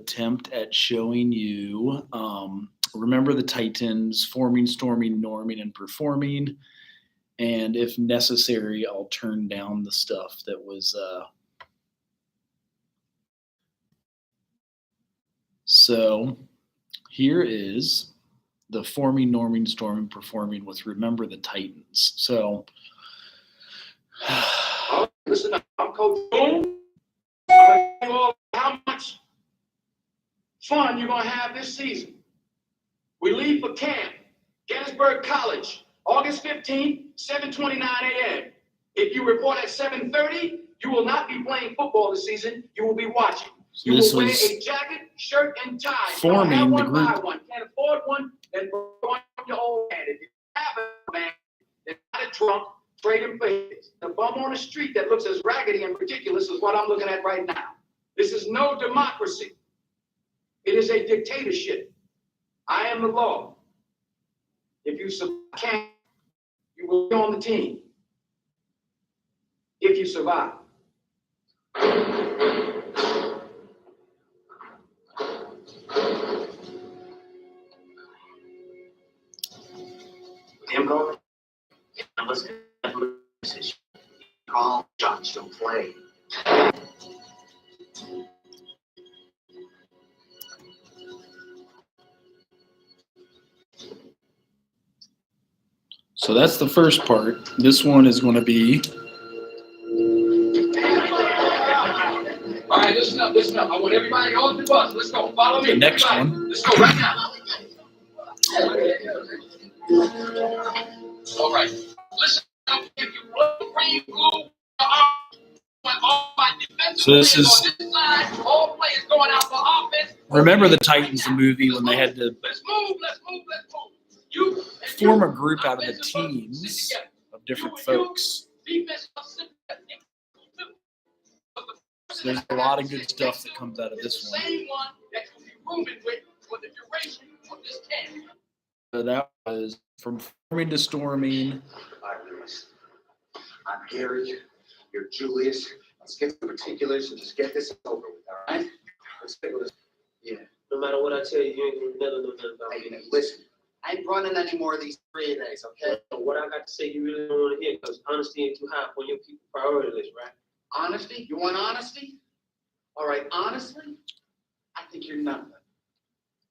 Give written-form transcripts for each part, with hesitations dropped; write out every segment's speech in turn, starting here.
attempt at showing you Remember the Titans, forming, storming, norming, and performing. And if necessary, I'll turn down the stuff that was. So here is the forming, norming, storming, performing with Remember the Titans. So. Listen up, I'm Coach Boone. How much fun you're going to have this season. We leave for camp, Gettysburg College, August 15th, 7:29 a.m. If you report at 7:30, you will not be playing football this season. You will be watching. You will wear a jacket, shirt, and tie. Forming the group. Buy one. Can't afford one, then one from your old man. If you have a man, then not a trunk, trade him for his. The bum on the street that looks as raggedy and ridiculous is what I'm looking at right now. This is no democracy. It is a dictatorship. I am the law. If you survive, you will be on the team. If you survive. Him going? Yeah, listen, call shots, don't play. So that's the first part. This one is going to be. All right, listen up. I want everybody on the bus. Let's go. Follow me. The next everybody. one. Let's go right now. All right. Listen up. If you run green, blue, all my defensive So this is. on this side, all players going out for offense. Remember the Titans, the movie, when they had to Let's move. You form a group out of the teams of different folks. So there's a lot of good stuff that comes out of this one. Same one that you'll be rooming with for the duration of this camp. So that was from forming to storming. All right, Lewis. I'm Gary. You're Julius. Let's get the particulars and just get this over with, all right? Let's stick with this. Yeah. No matter what I tell you, you ain't gonna never know nothing about Hey, me. listen. I ain't running any more of these 3 days, okay? So what I got to say, you really don't want to hear, because honesty ain't too high up on your people priority list, right? Honesty? You want honesty? All right, honestly, I think you're nothing.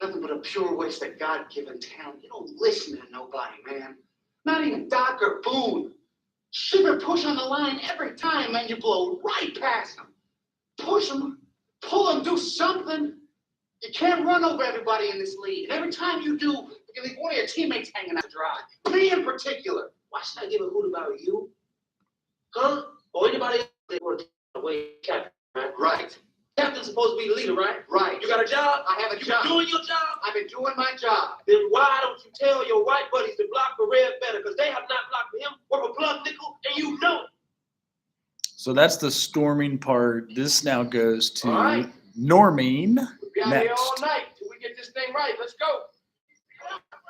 Nothing but a pure waste of God-given talent. You don't listen to nobody, man. Not even Doc or Boone. Shiver push on the line every time, man. You blow right past them. Push them, pull them, do something. You can't run over everybody in this league. And every time you do, you leave one of your teammates hanging out to dry. Me in particular. Why should I give a hoot about you? Huh? Or anybody else that want to away captain, right? Right. Captain's supposed to be the leader, right? Right. You got a job? I have a You job. been doing your job? I've been doing my job. Then why don't you tell your white buddies to block for Red better? Because they have not blocked for him or for Plug Nickel, and you know it. So that's the storming part. This now goes to All right. norming. We'll be out here Next. all night till we get this thing right. Let's go.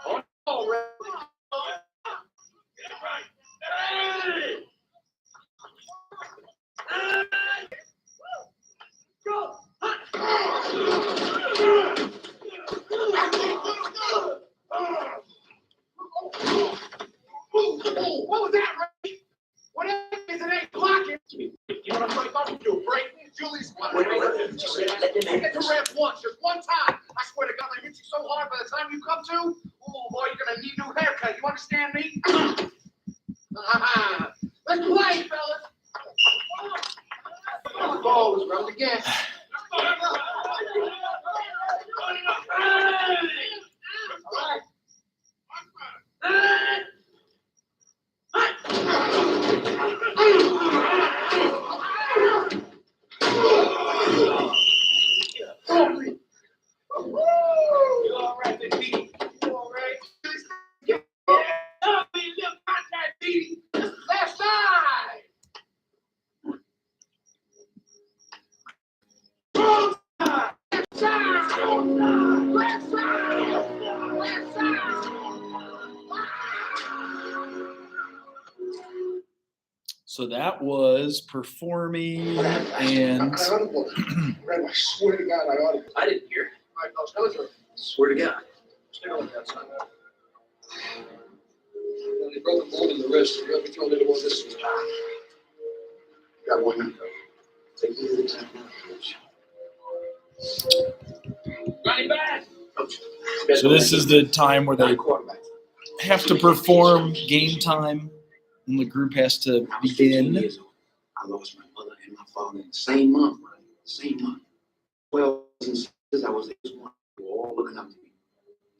On the ball, Red. Hey! Go! What was that, Ray? Whatever it is, it ain't blocking. You know what I'm talking about? You do a break. Julie's one. Wait. Get the ref once, just one time. I swear to God, I hit you so hard by the time you come to, oh boy, you're gonna need a new haircut. You understand me? Let's play, fellas. The ball was rubbed again. All right. You all right, Big B? You all right? Yeah. Little contact, B. Left side. Left side. Left side. Left side. So that was performing and I swear to God, I audible. I didn't hear. All right, fellas, come through. Swear to God. Stay on that side. They broke a bone in the wrist. You ever thrown into one of this? Got one hand. Take it easy. Running back. Coach. so this is the time where they Quarterback. have to perform game time and the group has to I was 15 begin. years old. I lost my mother and my father in the same month, right? Same month. 12 since I was age one. They were all looking up to me.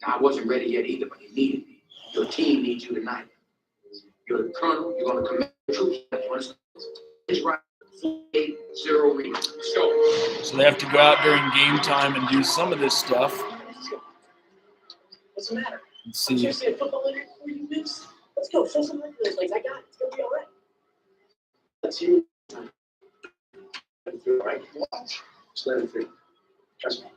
Now, I wasn't ready yet either, but they needed me. Your team needs you tonight. You're the colonel. You're going to command troops. It's right. 48-0 reading. Let's go. So they have to go out during game time and do some of this stuff. What's the matter? Let's I'm see. just saying football in it before you miss. Let's go. Show some those legs. I got it. It's gonna be all right. Let's hear it. All right. Watch. Just let it free. Trust me.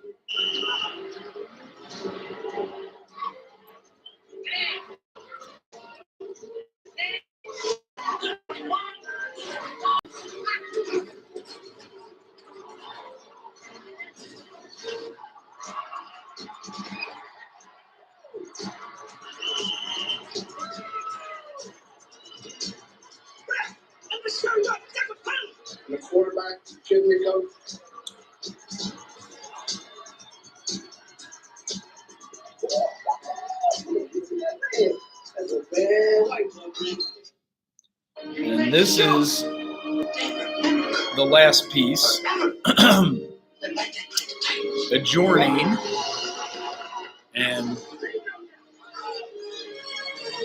And the quarterback, kidding me, coach? That's a bad white boy. And this is the last piece. Adjourning and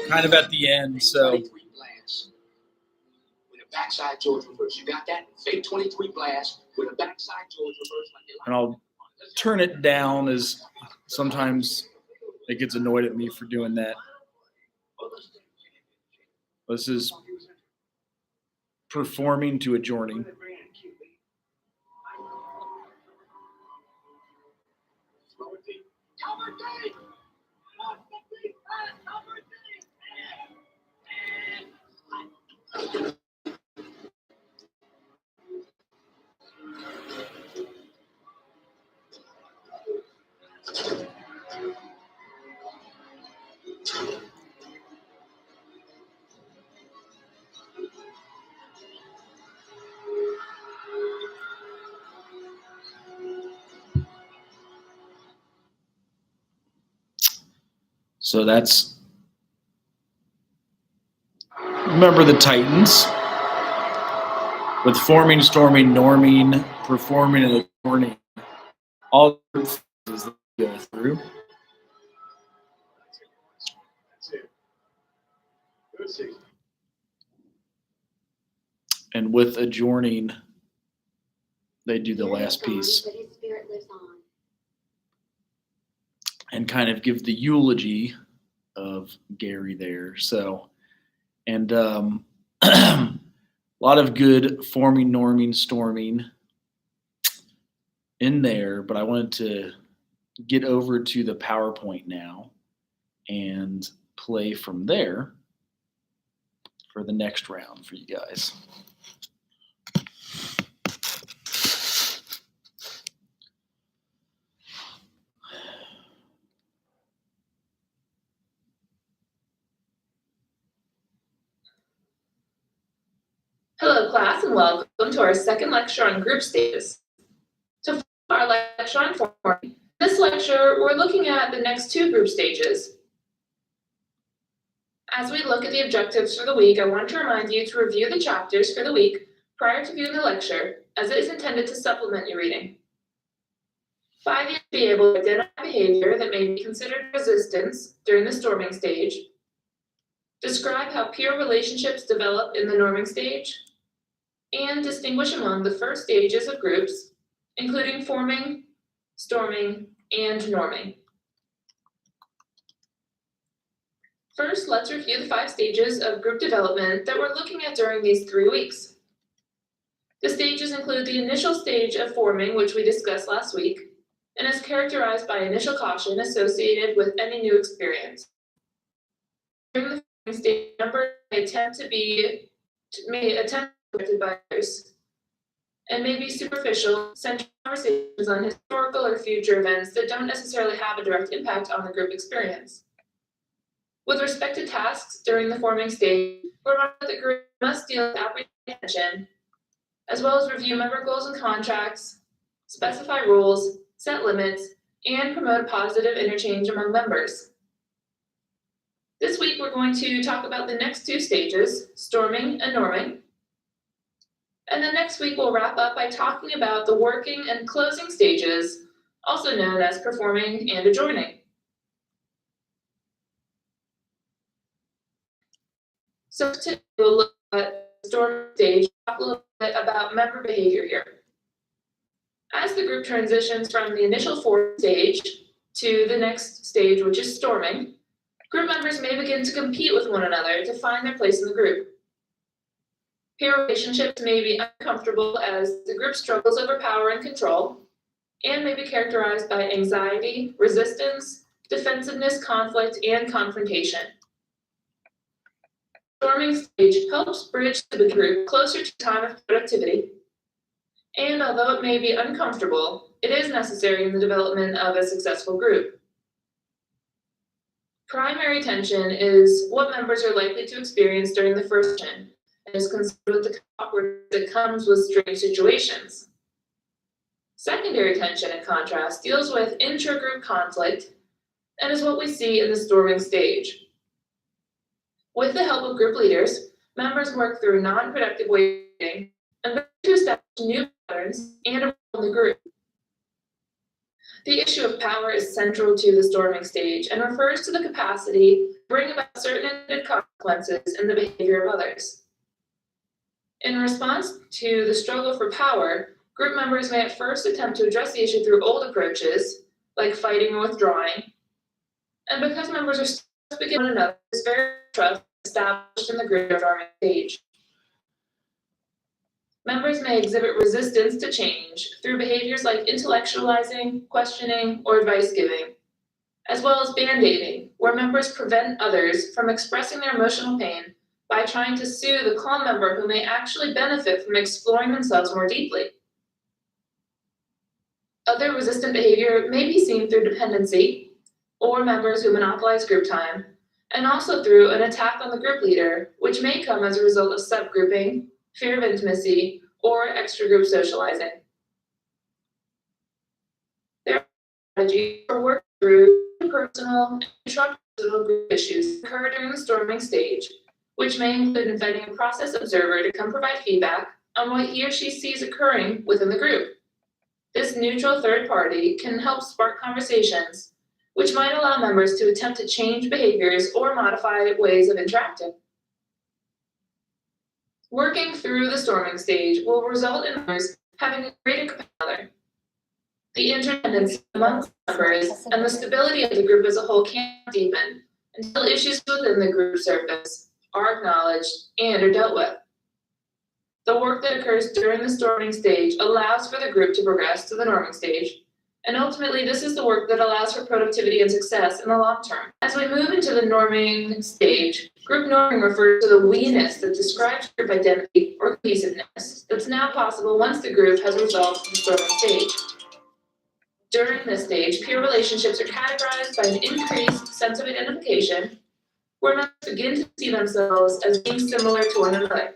kind of at the end. So 23 blast with a backside George reverse. You got that? Fake 23 blast with a backside George reverse. and I'll turn it down as sometimes it gets annoyed at me for doing that. This is performing to adjourning. So that's, remember the Titans with forming, storming, norming, performing, and adjourning. All the phases that we go through. And with adjourning, they do the last piece But his spirit lives on. and kind of give the eulogy of Gary there. So, and a lot of good forming, norming, storming in there, but I wanted to get over to the PowerPoint now and play from there for the next round for you guys. Hello, class, and welcome to our second lecture on group stages. To follow our lecture on forming, this lecture, we're looking at the next two group stages. As we look at the objectives for the week, I want to remind you to review the chapters for the week prior to viewing the lecture, as it is intended to supplement your reading. 5, you to be able to identify behavior that may be considered resistance during the storming stage, describe how peer relationships develop in the norming stage, and distinguish among the first stages of groups, including forming, storming, and norming. First, let's review the 5 stages of group development that we're looking at during these 3 weeks. The stages include the initial stage of forming, which we discussed last week, and is characterized by initial caution associated with any new experience. During the forming stage, members may attempt directed by others, and maybe superficial, central conversations on historical or future events that don't necessarily have a direct impact on the group experience. With respect to tasks during the forming stage, remember that the group must deal with apprehension, as well as review member goals and contracts, specify rules, set limits, and promote positive interchange among members. This week, we're going to talk about the next two stages, storming and norming. And then next week, we'll wrap up by talking about the working and closing stages, also known as performing and adjoining. So today, we'll look at the storming stage, talk a little bit about member behavior here. As the group transitions from the initial forming stage to the next stage, which is storming, group members may begin to compete with one another to find their place in the group. Peer relationships may be uncomfortable as the group struggles over power and control, and may be characterized by anxiety, resistance, defensiveness, conflict, and confrontation. The storming stage helps bridge the group closer to time of productivity, and although it may be uncomfortable, it is necessary in the development of a successful group. Primary tension is what members are likely to experience during the first session, and is concerned with the awkwardness that comes with strange situations. Secondary tension, in contrast, deals with intra-group conflict and is what we see in the storming stage. With the help of group leaders, members work through non-productive ways of working and to establish new patterns and a role in the group. The issue of power is central to the storming stage and refers to the capacity to bring about certain consequences in the behavior of others. In response to the struggle for power, group members may at first attempt to address the issue through old approaches, like fighting or withdrawing. And because members are still speaking one another, there's very trust established in the group storming stage. Members may exhibit resistance to change through behaviors like intellectualizing, questioning, or advice giving, as well as band-aiding, where members prevent others from expressing their emotional pain by trying to soothe the calm member who may actually benefit from exploring themselves more deeply. Other resistant behavior may be seen through dependency, or members who monopolize group time, and also through an attack on the group leader, which may come as a result of subgrouping, fear of intimacy, or extra-group socializing. There are strategies for working through personal and intrapersonal group issues that occur during the storming stage, which may include inviting a process observer to come provide feedback on what he or she sees occurring within the group. This neutral third party can help spark conversations, which might allow members to attempt to change behaviors or modify ways of interacting. Working through the storming stage will result in members having a greater capacity. The interdependence amongst members and the stability of the group as a whole can deepen until issues within the group surface are acknowledged and are dealt with. The work that occurs during the storming stage allows for the group to progress to the norming stage, and ultimately this is the work that allows for productivity and success in the long term. As we move into the norming stage, group norming refers to the we-ness that describes group identity or cohesiveness that's now possible once the group has resolved the storming stage. During this stage, peer relationships are categorized by an increased sense of identification, where members begin to see themselves as being similar to one another.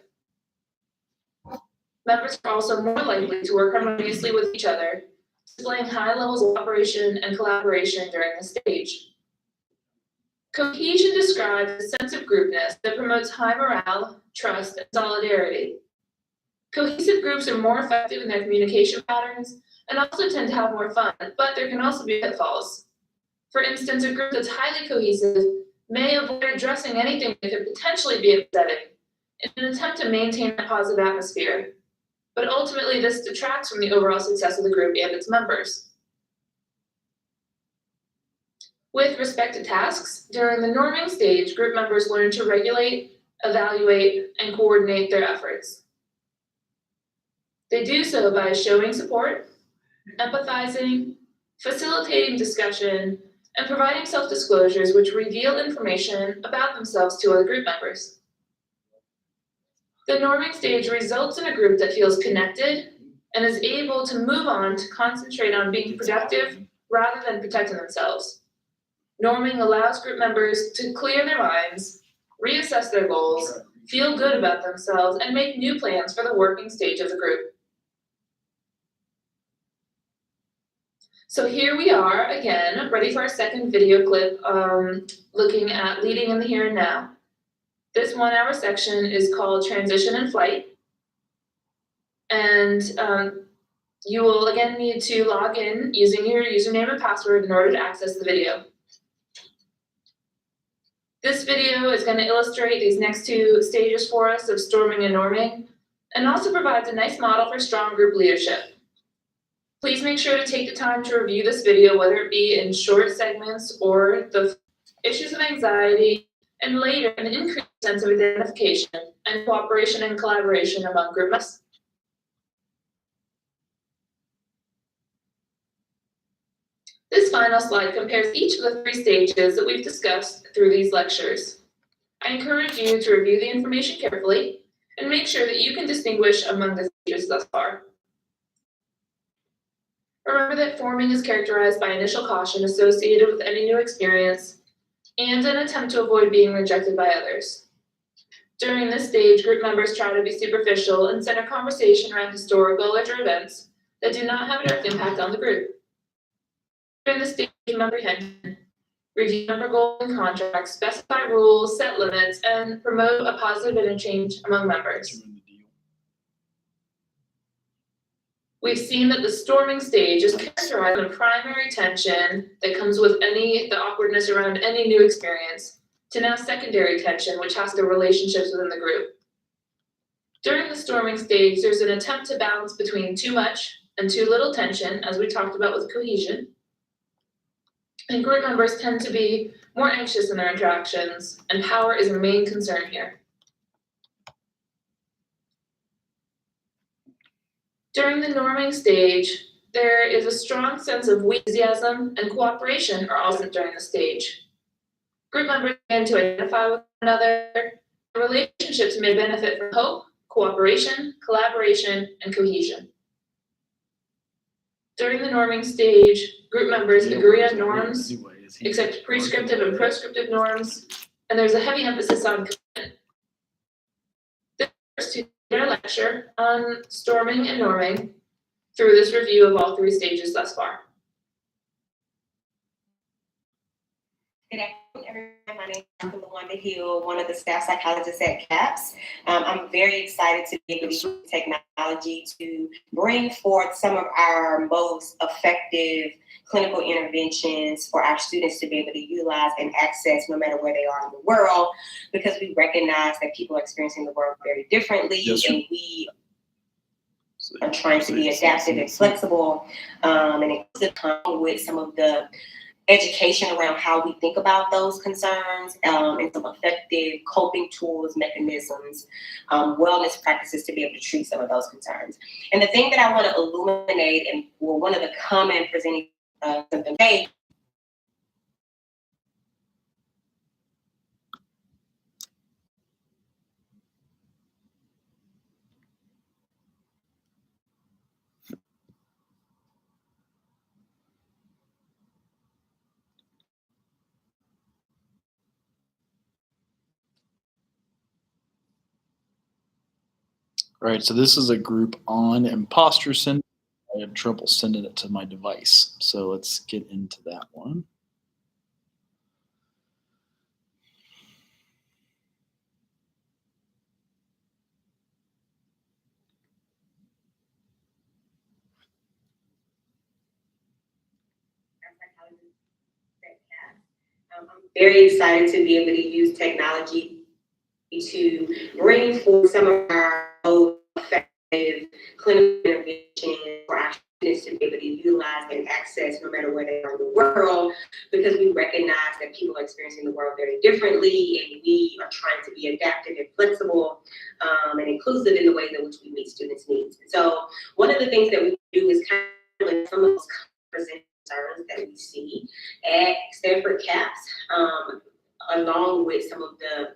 Members are also more likely to work harmoniously with each other, displaying high levels of cooperation and collaboration during the stage. Cohesion describes a sense of groupness that promotes high morale, trust, and solidarity. Cohesive groups are more effective in their communication patterns and also tend to have more fun, but there can also be pitfalls. For instance, a group that's highly cohesive may avoid addressing anything that could potentially be upsetting in an attempt to maintain a positive atmosphere. But ultimately, this detracts from the overall success of the group and its members. With respect to tasks, during the norming stage, group members learn to regulate, evaluate, and coordinate their efforts. They do so by showing support, empathizing, facilitating discussion, and providing self-disclosures which reveal information about themselves to other group members. The norming stage results in a group that feels connected and is able to move on to concentrate on being productive rather than protecting themselves. Norming allows group members to clear their minds, reassess their goals, feel good about themselves, and make new plans for the working stage of the group. So here we are again, ready for our second video clip, looking at leading in the here and now. This 1 hour section is called Transition and Flight. And you will again need to log in using your username and password in order to access the video. This video is going to illustrate these next two stages for us of storming and norming, and also provides a nice model for strong group leadership. Please make sure to take the time to review this video, whether it be in short segments or the issues of anxiety, and later an increased sense of identification and cooperation and collaboration among group members. This final slide compares each of the 3 stages that we've discussed through these lectures. I encourage you to review the information carefully and make sure that you can distinguish among the stages thus far. Remember that forming is characterized by initial caution associated with any new experience and an attempt to avoid being rejected by others. During this stage, group members try to be superficial and center conversation around historical or events that do not have a direct impact on the group. During the stage of comprehension, review member goals and contracts, specify rules, set limits, and promote a positive interchange among members. We've seen that the storming stage is characterized by primary tension that comes with the awkwardness around any new experience, to now secondary tension, which has to do with relationships within the group. During the storming stage, there's an attempt to balance between too much and too little tension, as we talked about with cohesion. And group members tend to be more anxious in their interactions, and power is a main concern here. During the norming stage, there is a strong sense of enthusiasm and cooperation are also during the stage. Group members begin to identify with one another. Relationships may benefit from hope, cooperation, collaboration, and cohesion. During the norming stage, group members agree on norms, accept prescriptive and proscriptive norms, and there's a heavy emphasis on commitment. This refers to their lecture on storming and norming through this review of all 3 stages thus far. Good afternoon, everyone. My name is Dr. LaWanda Hill, one of the staff psychologists at CAPS. I'm very excited to be able to use technology to bring forth some of our most effective clinical interventions for our students to be able to utilize and access no matter where they are in the world, because we recognize that people are experiencing the world very differently, and we are trying to be adaptive and flexible, and inclusive with some of the education around how we think about those concerns, and some effective coping tools, mechanisms, wellness practices to be able to treat some of those concerns. And the thing that I want to illuminate, and one of the common presenting symptoms, All right, so this is a group on imposter syndrome. I have trouble sending it to my device, so let's get into that one. I'm very excited to be able to use technology to bring forth some of our most effective clinical interventions for our students to be able to utilize and access no matter where they are in the world, because we recognize that people are experiencing the world very differently, and we are trying to be adaptive and flexible, and inclusive in the ways in which we meet students' needs. And so one of the things that we do is kind of like some of those concerns that we see at Stanford CAPS, along with some of the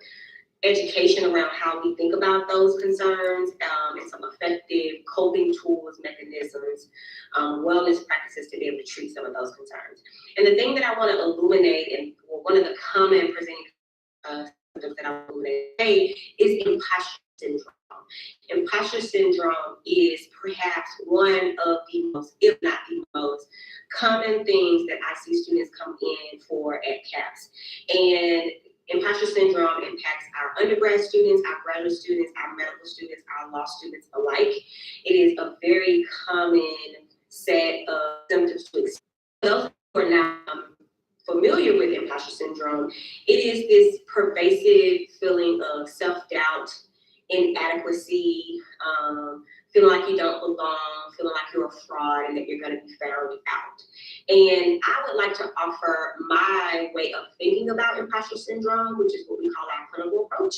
education around how we think about those concerns, and some effective coping tools, mechanisms, wellness practices to be able to treat some of those concerns. And the thing that I want to illuminate, and one of the common presenting symptoms that I want to illuminate today is imposter syndrome. Imposter syndrome is perhaps one of the most, if not the most, common things that I see students come in for at CAPS. And imposter syndrome impacts our undergrad students, our graduate students, our medical students, our law students alike. It is a very common set of symptoms to experience. Those who are not familiar with imposter syndrome, it is this pervasive feeling of self-doubt, inadequacy, feeling like you don't belong, feeling like you're a fraud and that you're going to be found out. And I would like to offer my way of thinking about imposter syndrome, which is what we call our clinical approach,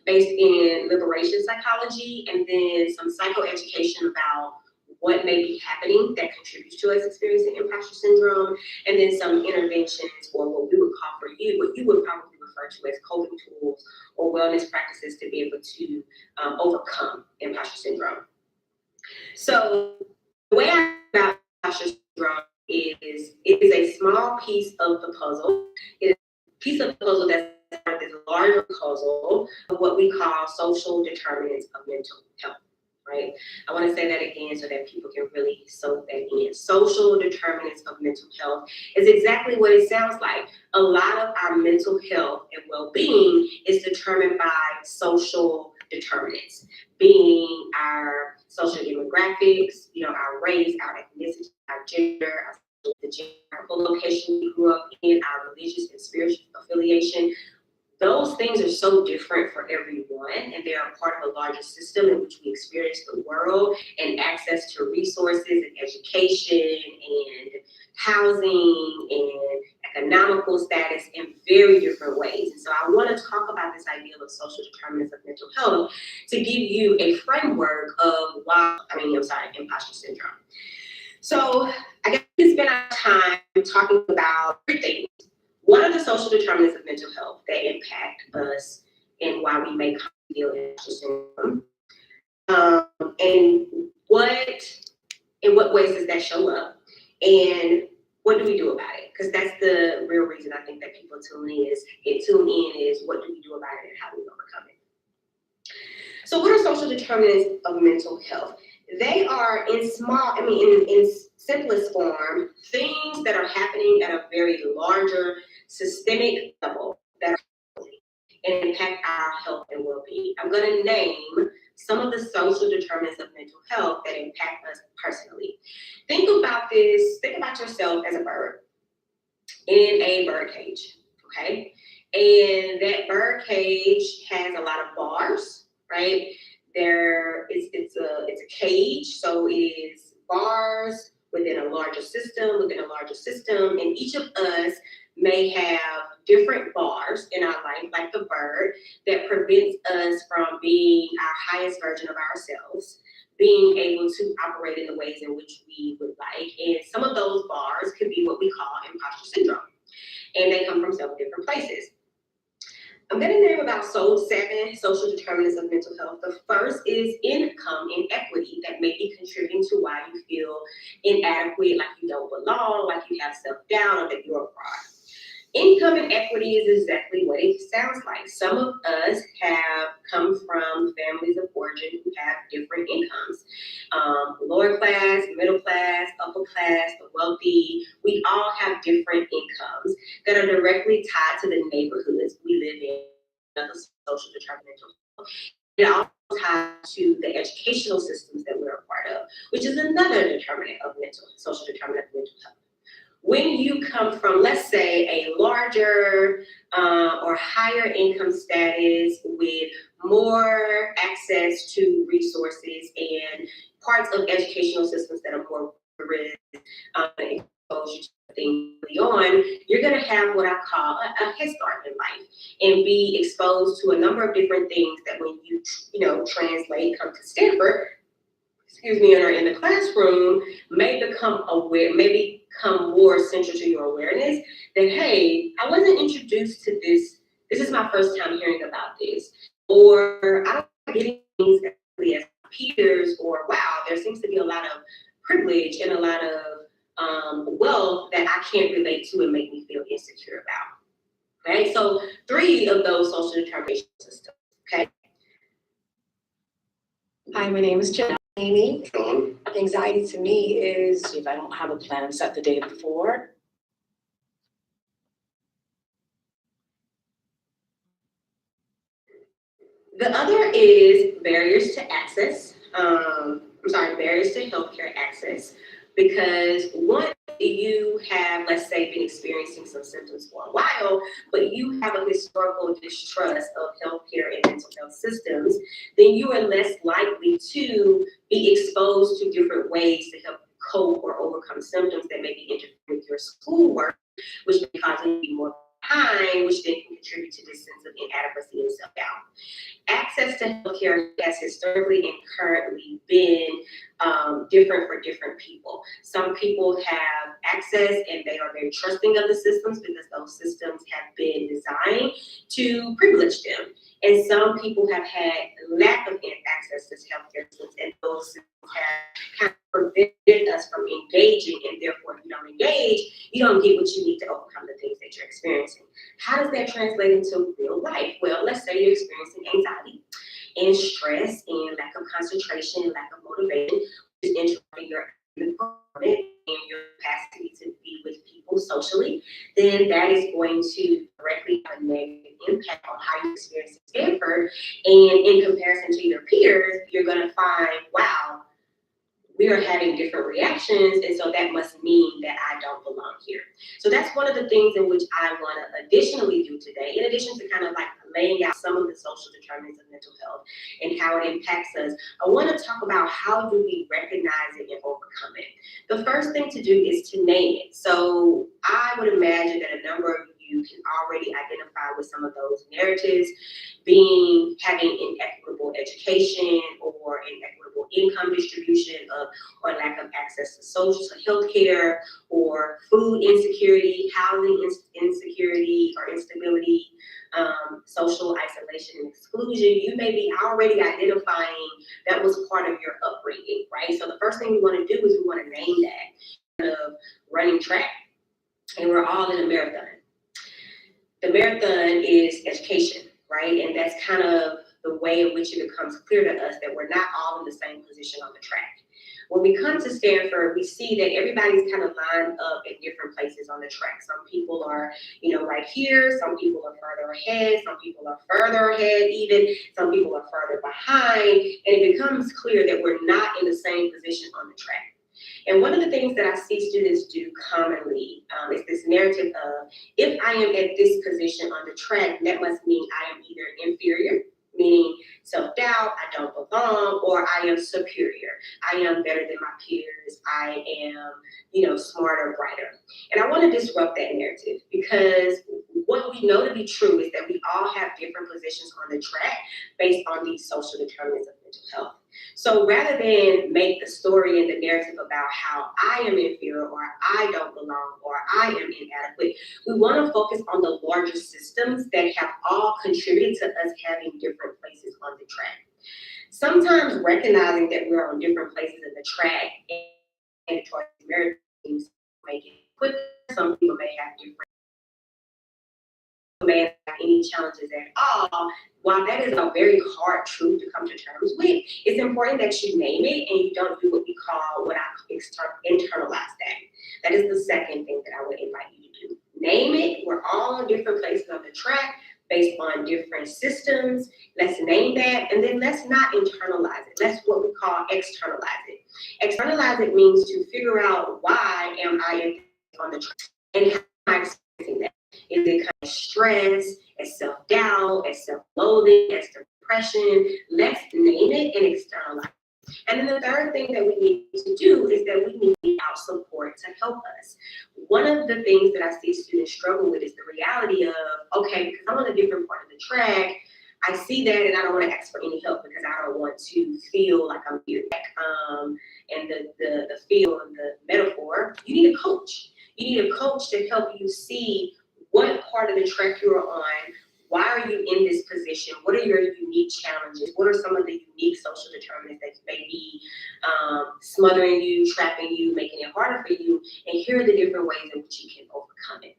based in liberation psychology, and then some psychoeducation about what may be happening that contributes to us experiencing imposter syndrome, and then some interventions, or what we would call for you, what you would probably refer to as coping tools or wellness practices to be able to overcome imposter syndrome. So the way I think about imposter syndrome is it is a small piece of the puzzle. It is a piece of the puzzle that's part of this larger puzzle of what we call social determinants of mental health. Right? I want to say that again so that people can really soak that in. Social determinants of mental health is exactly what it sounds like. A lot of our mental health and well-being is determined by social determinants, being our social demographics, our race, our ethnicity, our gender, the geographical location we grew up in, our religious and spiritual affiliation. Those things are so different for everyone, and they are part of a larger system in which we experience the world and access to resources and education and housing and economical status in very different ways. And so I want to talk about this idea of social determinants of mental health to give you a framework of imposter syndrome. So I guess we can spend our time talking about three things. What are the social determinants of mental health that impact us and why we may feel imposter syndrome? And in what ways does that show up? And what do we do about it? Because that's the real reason I think that people tune in is what do we do about it and how do we overcome it? So what are social determinants of mental health? They are in simplest form, things that are happening at a very larger systemic level that are and impact our health and well-being. I'm going to name some of the social determinants of mental health that impact us personally. Think about yourself as a bird in a bird cage, okay? And that bird cage has a lot of bars, right? It's a cage, so it is bars within a larger system, and each of us may have different bars in our life, like the bird, that prevents us from being our highest version of ourselves, being able to operate in the ways in which we would like. And some of those bars could be what we call imposter syndrome, and they come from several different places. I'm going to name about 7 social determinants of mental health. The first is income inequity that may be contributing to why you feel inadequate, like you don't belong, like you have self-doubt, or that you're a fraud. Income inequity is exactly what it sounds like. Some of us have come from families of origin who have different incomes. Lower class, middle class, upper class, the wealthy, we all have different incomes that are directly tied to the neighborhoods we live in, another social determinant of health. It also ties to the educational systems that we're a part of, which is another social determinant of mental health. When you come from, let's say, a larger or higher income status with more access to resources and parts of educational systems that are more rigorous, exposure to things early on, you're going to have what I call a head start in life and be exposed to a number of different things that when you come to Stanford, and are in the classroom, may become more central to your awareness that, hey, I wasn't introduced to this this is my first time hearing about this, or I don't get things as quickly as my peers, or wow, there seems to be a lot of privilege and a lot of wealth that I can't relate to and make me feel insecure about. Okay, so 3 of those social determination systems. Okay. Hi, my name is Jen. Amy. Sean? Anxiety to me is if I don't have a plan set the day before. The other is barriers to access. Barriers to healthcare access. Because once you have, let's say, been experiencing some symptoms for a while, but you have a historical distrust of healthcare and mental health systems, then you are less likely to be exposed to different ways to help cope or overcome symptoms that may be interfering with your schoolwork, which may cause you to be more behind, which then can contribute to this sense of inadequacy and self-doubt. Access to healthcare has historically and currently been different for different people. Some people have access and they are very trusting of the systems because those systems have been designed to privilege them. And some people have had lack of access to healthcare systems, and those systems have kind of prevented us from engaging, and therefore if you don't engage, you don't get what you need to overcome the things that you're experiencing. How does that translate into real life? Well, let's say you're experiencing anxiety and stress and lack of concentration and lack of motivation, which is interrupting your performance and your capacity to be with people socially, then that is going to directly have a negative impact on how you experience Stanford. And in comparison to your peers, you're going to find, wow, we are having different reactions, and so that must mean that I don't belong here. So that's one of the things in which I want to additionally do today, in addition to kind of like laying out some of the social determinants of mental health and how it impacts us. I want to talk about how do we recognize it and overcome it. The first thing to do is to name it. So I would imagine that a number of you can already identify with some of those narratives, having inequitable education or inequitable income distribution or lack of access to social health care, or food insecurity, housing insecurity or instability, social isolation and exclusion. You may be already identifying that was part of your upbringing, right? So the first thing we want to do is we want to name that. Of running track, and we're all in a marathon. The marathon is education, right? And that's kind of the way in which it becomes clear to us that we're not all in the same position on the track. When we come to Stanford, we see that everybody's kind of lined up at different places on the track. Some people are, right here. Some people are further ahead. Some people are further ahead even. Some people are further behind. And it becomes clear that we're not in the same position on the track. And one of the things that I see students do commonly is this narrative of, if I am at this position on the track, that must mean I am either inferior, meaning self-doubt, I don't belong, or I am superior. I am better than my peers. I am, smarter, brighter. And I want to disrupt that narrative, because what we know to be true is that we all have different positions on the track based on these social determinants of mental health. So rather than make the story and the narrative about how I am inferior or I don't belong or I am inadequate, we want to focus on the larger systems that have all contributed to us having different places on the track. Sometimes recognizing that we're on different places in the track and towards merit teams make it quicker. Some people may have different may have any challenges at all. While that is a very hard truth to come to terms with, it's important that you name it and you don't do what we call, what I internalize that. That is the second thing that I would invite you to do. Name it. We're all in different places on the track based on different systems. Let's name that, and then let's not internalize it. That's what we call externalize it. Externalize it means to figure out, why am I on the track and how am I experiencing that? Is it kind of stress, as self-doubt, as self-loathing, as depression? Let's name it and externalize it. And then the third thing that we need to do is that we need out support to help us. One of the things that I see students struggle with is the reality of, okay, because I'm on a different part of the track, I see that and I don't want to ask for any help because I don't want to feel like I'm here. And the feel and the metaphor, you need a coach. You need a coach to help you see what part of the track you're on, Why are you in this position? What are your unique challenges? What are some of the unique social determinants that may be smothering you, trapping you, making it harder for you? And here are the different ways in which you can overcome it.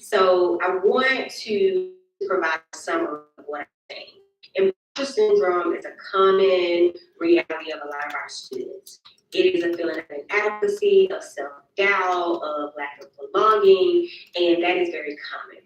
So I want to provide a summary of what I'm saying. Imposter syndrome is a common reality of a lot of our students. It is a feeling of inadequacy, of self-doubt, of lack of belonging, and that is very common.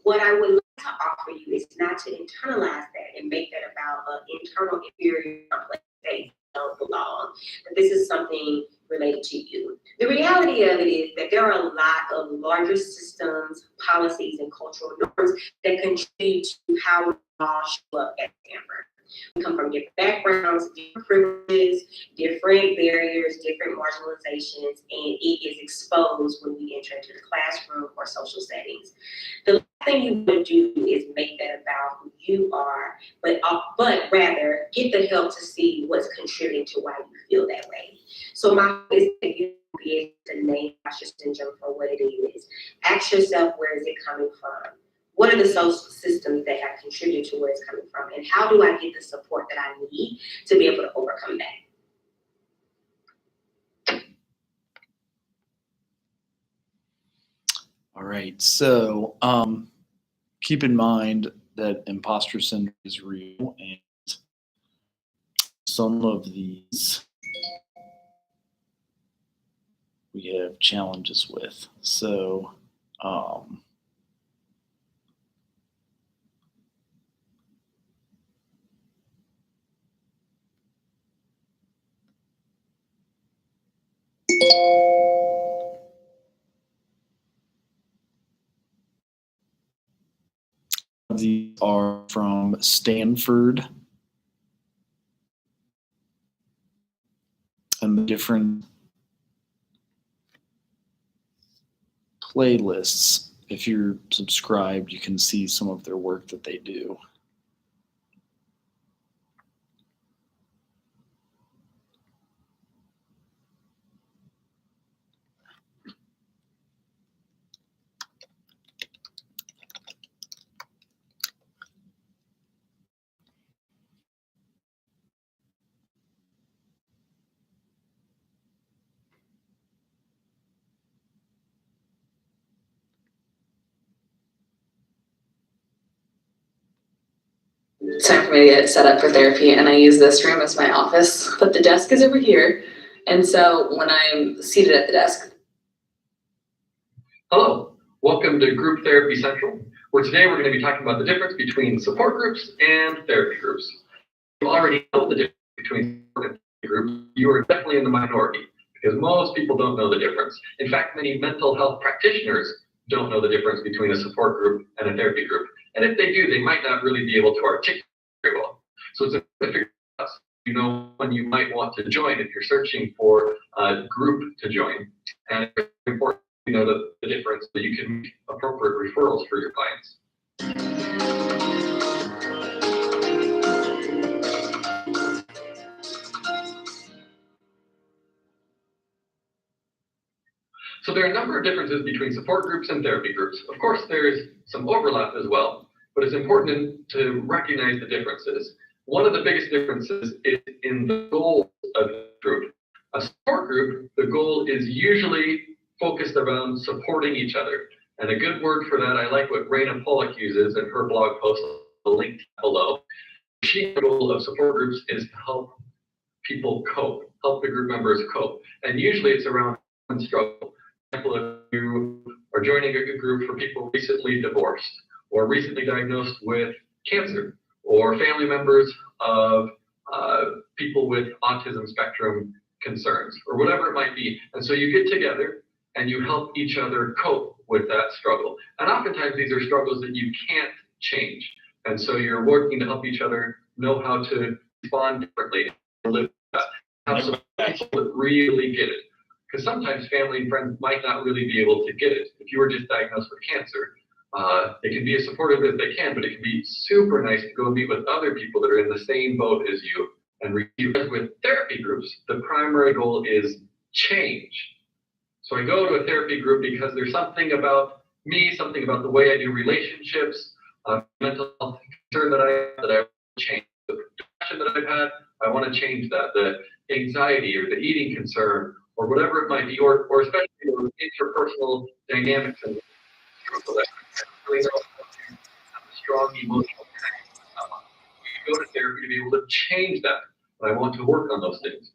What I would like to offer you is not to internalize that and make that about an internal inferior complex that you don't belong. But this is something related to you. The reality of it is that there are a lot of larger systems, policies, and cultural norms that contribute to how we all show up at Stanford. We come from different backgrounds, different privileges, different barriers, different marginalizations, and it is exposed when we enter into the classroom or social settings. The last thing you want to do is make that about who you are, but rather get the help to see what's contributing to why you feel that way. So my hope is that you will be able to name imposter syndrome for what it is. Ask yourself, where is it coming from? What are the social systems that have contributed to where it's coming from? And how do I get the support that I need to be able to overcome that? All right, so keep in mind that imposter syndrome is real, and some of these we have challenges with. So these are from Stanford, and the different playlists. If you're subscribed, you can see some of their work that they do. It's time for me to get set up for therapy, and I use this room as my office, but the desk is over here. And so when I'm seated at the desk. Hello, welcome to Group Therapy Central, where today we're going to be talking about the difference between support groups and therapy groups. You already know the difference between support and therapy groups. You are definitely in the minority, because most people don't know the difference. In fact, many mental health practitioners don't know the difference between a support group and a therapy group. And if they do, they might not really be able to articulate very well. So it's important to figure out, you know, when you might want to join if you're searching for a group to join. And it's important to know the difference so you can make appropriate referrals for your clients. So there are a number of differences between support groups and therapy groups. Of course, there's some overlap as well, but it's important to recognize the differences. One of the biggest differences is in the goals of the group. A support group, the goal is usually focused around supporting each other. And a good word for that, I like what Raina Pollock uses in her blog post, the link below. The goal of support groups is to help people cope, help the group members cope. And usually it's around struggle. For example, if you are joining a group for people recently divorced or recently diagnosed with cancer, or family members of people with autism spectrum concerns, or whatever it might be. And so you get together and you help each other cope with that struggle. And oftentimes these are struggles that you can't change. And so you're working to help each other know how to respond differently, to live with that. Have some people that really get it. Because sometimes family and friends might not really be able to get it. If you were just diagnosed with cancer, they can be as supportive as they can, but it can be super nice to go meet with other people that are in the same boat as you and review. With therapy groups, the primary goal is change. So I go to a therapy group because there's something about me, something about the way I do relationships, mental health concern that I want to change, the depression that I've had, I want to change that, the anxiety or the eating concern or whatever it might be, or especially those interpersonal dynamics and so that I really know how to have a strong emotional connection with someone. You go to therapy to be able to change that, and I want to work on those things.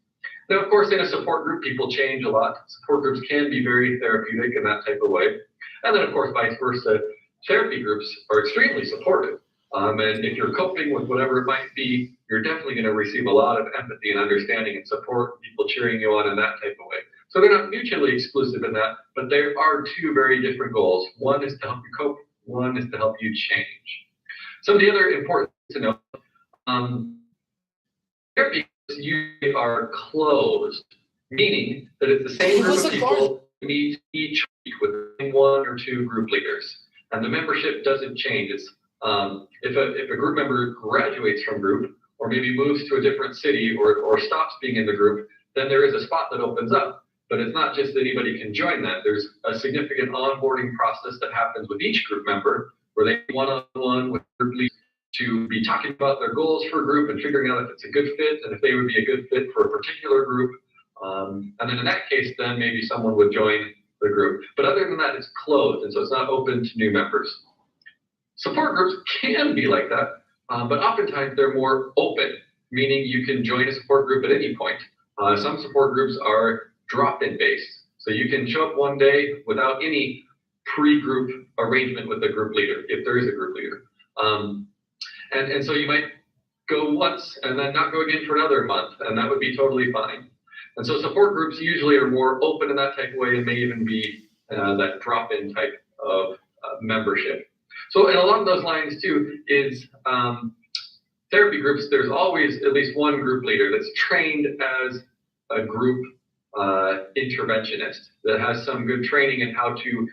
Now, of course, in a support group, people change a lot. Support groups can be very therapeutic in that type of way. And then, of course, vice versa, therapy groups are extremely supportive. And if you're coping with whatever it might be, you're definitely going to receive a lot of empathy and understanding and support, people cheering you on in that type of way. So they're not mutually exclusive in that, but there are two very different goals. One is to help you cope, one is to help you change. Some of the other important to know, therapy groups usually are closed, meaning that it's the same group of people who meet each week with one or two group leaders. And the membership doesn't change. It's if a group member graduates from group or maybe moves to a different city or stops being in the group, then there is a spot that opens up. But it's not just anybody can join that. There's a significant onboarding process that happens with each group member where they one-on-one with group leaders to be talking about their goals for a group and figuring out if it's a good fit and if they would be a good fit for a particular group. And then in that case, then maybe someone would join the group. But other than that, it's closed, and so it's not open to new members. Support groups can be like that, but oftentimes they're more open, meaning you can join a support group at any point. Some support groups are drop-in based, so you can show up one day without any pre-group arrangement with the group leader, if there is a group leader. And so you might go once and then not go again for another month, and that would be totally fine. And so support groups usually are more open in that type of way and may even be that drop-in type of membership. So, and along those lines too is therapy groups, there's always at least one group leader that's trained as a group interventionist that has some good training in how to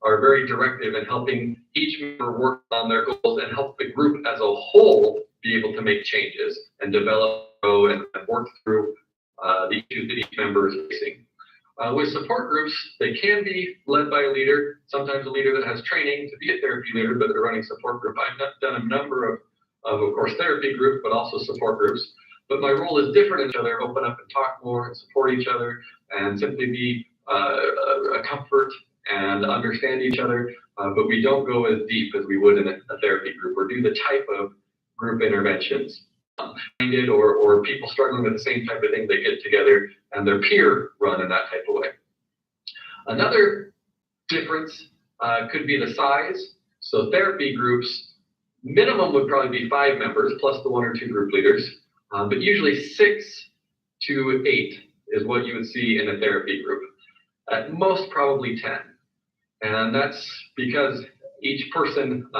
are very directive in helping each member work on their goals and help the group as a whole be able to make changes and develop, grow, and work through the issues that each member is facing. With support groups, they can be led by a leader, sometimes a leader that has training to be a therapy leader, but they're running support group. I've done a number of course, therapy groups, but also support groups. But my role is different in each other, open up and talk more and support each other and simply be a comfort and understand each other. But we don't go as deep as we would in a therapy group or do the type of group interventions. Or people struggling with the same type of thing, they get together and their peer run in that type of way. Another difference could be the size. So therapy groups, minimum would probably be 5 members plus the 1 or 2 group leaders, but usually 6 to 8 is what you would see in a therapy group. At most, probably 10. And that's because each person,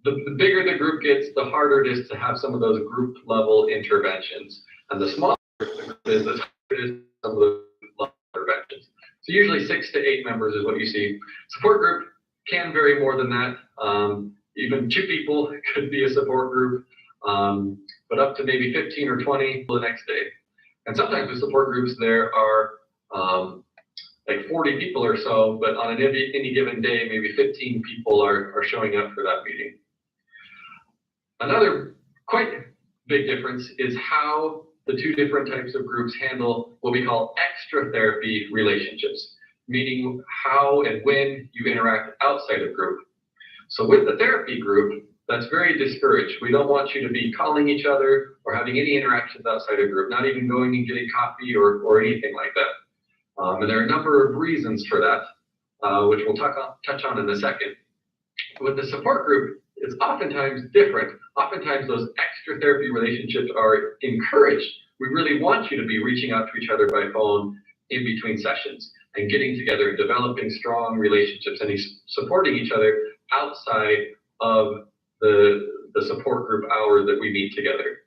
the bigger the group gets, the harder it is to have some of those group level interventions. And the smaller the group is, the harder it is some of the level interventions. So usually 6 to 8 members is what you see. Support group can vary more than that. Even 2 people could be a support group, but up to maybe 15 or 20 the next day. And sometimes with support groups, there are like 40 people or so, but on any given day, maybe 15 people are showing up for that meeting. Another quite big difference is how the 2 different types of groups handle what we call extra therapy relationships, meaning how and when you interact outside of group. So with the therapy group, that's very discouraged. We don't want you to be calling each other or having any interactions outside of group, not even going and getting coffee or anything like that. And there are a number of reasons for that, which we'll touch on in a second. With the support group, it's oftentimes different. Oftentimes those extra therapy relationships are encouraged. We really want you to be reaching out to each other by phone in between sessions and getting together and developing strong relationships and supporting each other outside of the support group hours that we meet together.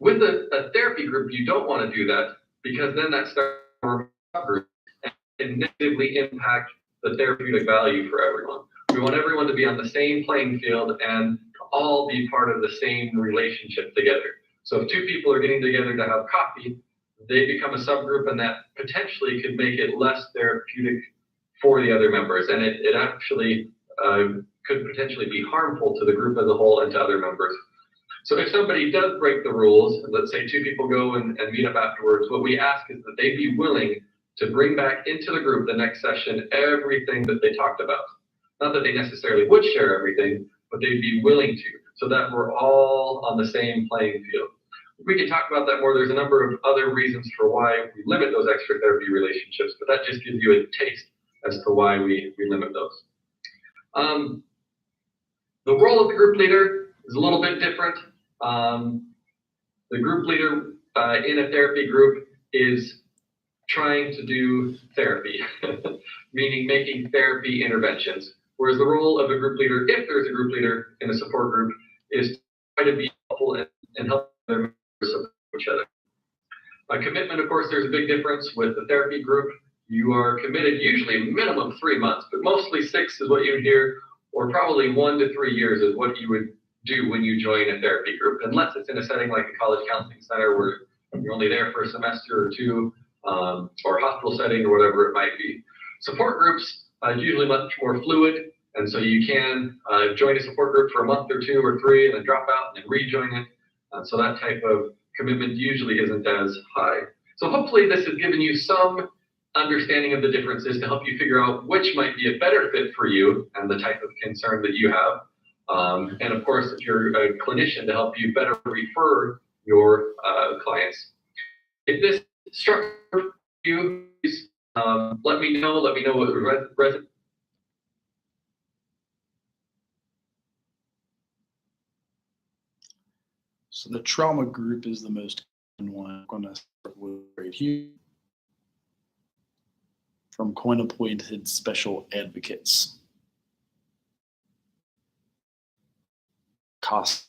With a therapy group, you don't want to do that because then that starts group and negatively impact the therapeutic value for everyone. We want everyone to be on the same playing field and to all be part of the same relationship together. So if 2 people are getting together to have coffee, they become a subgroup, and that potentially could make it less therapeutic for the other members. And it actually could potentially be harmful to the group as a whole and to other members. So if somebody does break the rules, let's say 2 people go and meet up afterwards, what we ask is that they be willing to bring back into the group the next session everything that they talked about. Not that they necessarily would share everything, but they'd be willing to, so that we're all on the same playing field. We can talk about that more. There's a number of other reasons for why we limit those extra therapy relationships, but that just gives you a taste as to why we limit those. The role of the group leader is a little bit different. The group leader in a therapy group is trying to do therapy, meaning making therapy interventions. Whereas the role of a group leader, if there's a group leader in a support group, is to try to be helpful and help their members support each other. Commitment, of course, there's a big difference with the therapy group. You are committed usually minimum 3 months, but mostly 6 is what you would hear, or probably 1 to 3 years is what you would do when you join a therapy group, unless it's in a setting like a college counseling center where you're only there for a semester or 2, or a hospital setting or whatever it might be. Support groups are usually much more fluid, and so you can join a support group for a month or 2 or 3 and then drop out and then rejoin it. So that type of commitment usually isn't as high. So hopefully this has given you some understanding of the differences to help you figure out which might be a better fit for you and the type of concern that you have. And of course, if you're a clinician, to help you better refer your clients. If this struck you, please let me know. Let me know what resonates. So the trauma group is the most common one. I'm going to start with right here. From coin-appointed special advocates. CASA.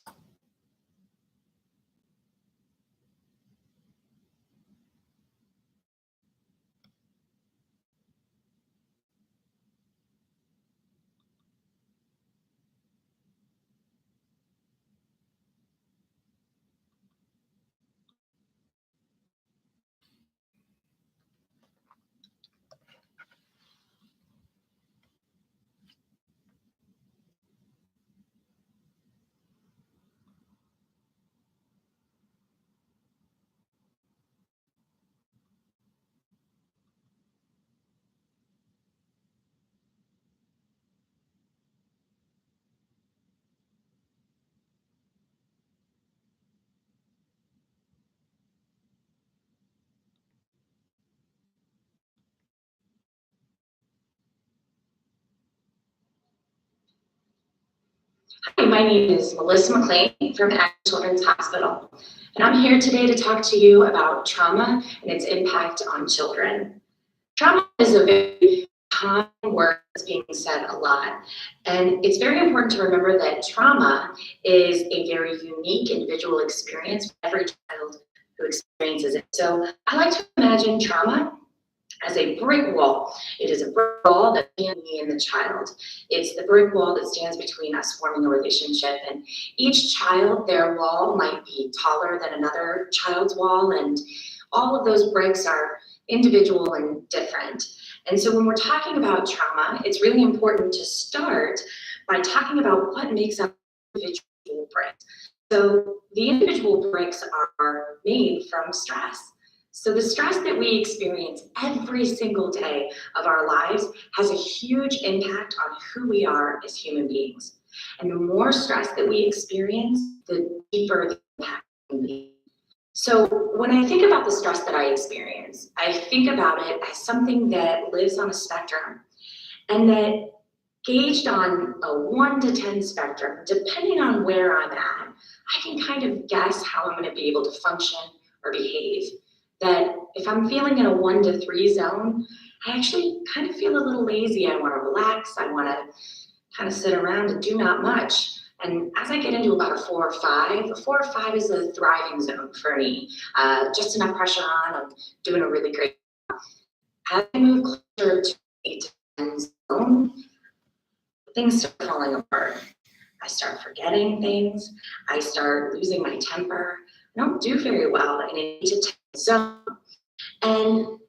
Hi, my name is Melissa McLean from Acton Children's Hospital, and I'm here today to talk to you about trauma and its impact on children. Trauma is a very common word that's being said a lot, and it's very important to remember that trauma is a very unique individual experience for every child who experiences it. So I like to imagine trauma as a brick wall. It is a brick wall that stands me and the child. It's the brick wall that stands between us forming a relationship. And each child, their wall might be taller than another child's wall, and all of those bricks are individual and different. And so when we're talking about trauma, it's really important to start by talking about what makes up individual bricks. So the individual bricks are made from stress. So the stress that we experience every single day of our lives has a huge impact on who we are as human beings. And the more stress that we experience, the deeper the impact can be. So when I think about the stress that I experience, I think about it as something that lives on a spectrum, and that gauged on a 1 to 10 spectrum, depending on where I'm at, I can kind of guess how I'm going to be able to function or behave. That if I'm feeling in a 1 to 3 zone, I actually kind of feel a little lazy. I want to relax. I want to kind of sit around and do not much. And as I get into about a 4 or 5, a 4 or 5 is a thriving zone for me. Just enough pressure on. I'm doing a really great job. As I move closer to 8 to 10 zone, things start falling apart. I start forgetting things. I start losing my temper. I don't do very well in an 8 to 10 zone. And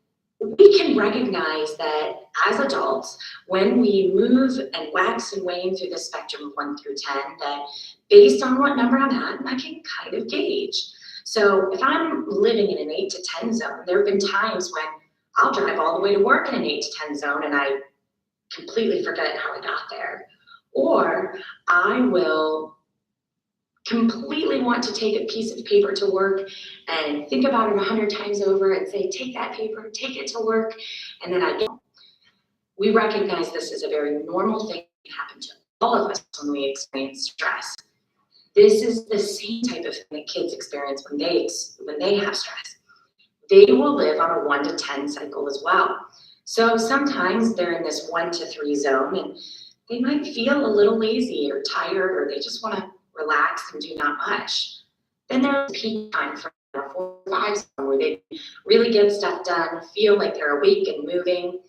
we can recognize that as adults, when we move and wax and wane through the spectrum of 1 through 10, that based on what number I'm at, I can kind of gauge. So if I'm living in an 8 to 10 zone, there have been times when I'll drive all the way to work in an 8 to 10 zone and I completely forget how I got there. Or I will completely want to take a piece of paper to work and think about it 100 times over and say, take that paper, take it to work, and then I get. We recognize this as a very normal thing that happens to all of us when we experience stress. This is the same type of thing that kids experience when they have stress. They will live on a 1 to 10 cycle as well. So sometimes they're in this 1 to 3 zone and they might feel a little lazy or tired, or they just want to relax and do not much. Then there's peak time for a 4 or 5 zone where they really get stuff done, feel like they're awake and moving.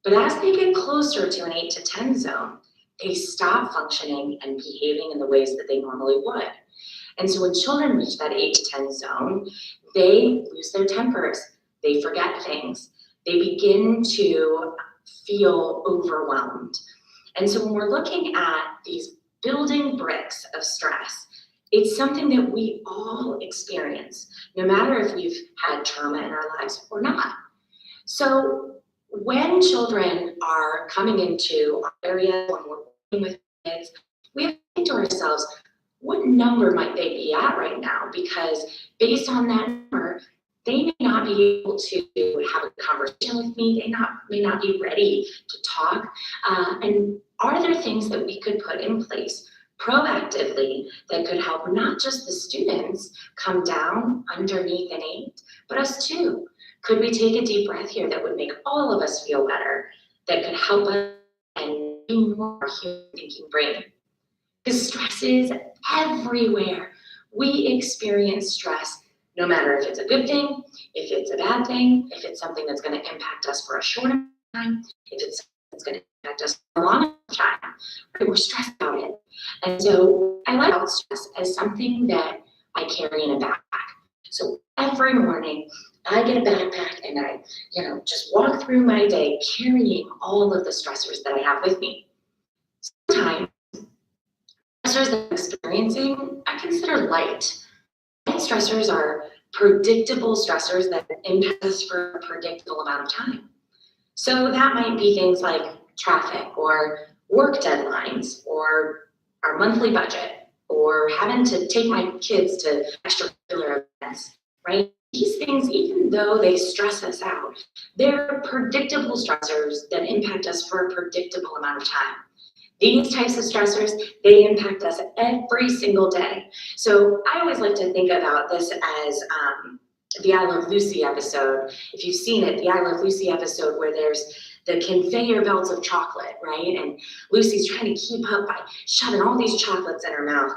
But as they get closer to an 8 to 10 zone, they stop functioning and behaving in the ways that they normally would. And so when children reach that 8 to 10 zone, they lose their tempers, they forget things, they begin to feel overwhelmed. And so when we're looking at these building bricks of stress, it's something that we all experience, no matter if we've had trauma in our lives or not. So when children are coming into our area, when we're working with kids, we have to think to ourselves, what number might they be at right now? Because based on that number, they may not be able to have a conversation with me. They may not be ready to talk. And are there things that we could put in place proactively that could help not just the students come down underneath an 8, but us too? Could we take a deep breath here that would make all of us feel better, that could help us and be more human thinking brain? Because stress is everywhere. We experience stress no matter if it's a good thing, if it's a bad thing, if it's something that's going to impact us for a short amount of time, if it's something that's going to impact us for a long time. Right? We're stressed about it. And so I like about stress as something that I carry in a backpack. So every morning I get a backpack and I, just walk through my day carrying all of the stressors that I have with me. Sometimes stressors that I'm experiencing, I consider light. Light stressors are predictable stressors that impact us for a predictable amount of time. So that might be things like traffic or work deadlines or our monthly budget or having to take my kids to extracurricular events, right? These things, even though they stress us out, they're predictable stressors that impact us for a predictable amount of time. These types of stressors, they impact us every single day. So I always like to think about this as the I Love Lucy episode. If you've seen it, the I Love Lucy episode where there's the conveyor belts of chocolate, right? And Lucy's trying to keep up by shoving all these chocolates in her mouth.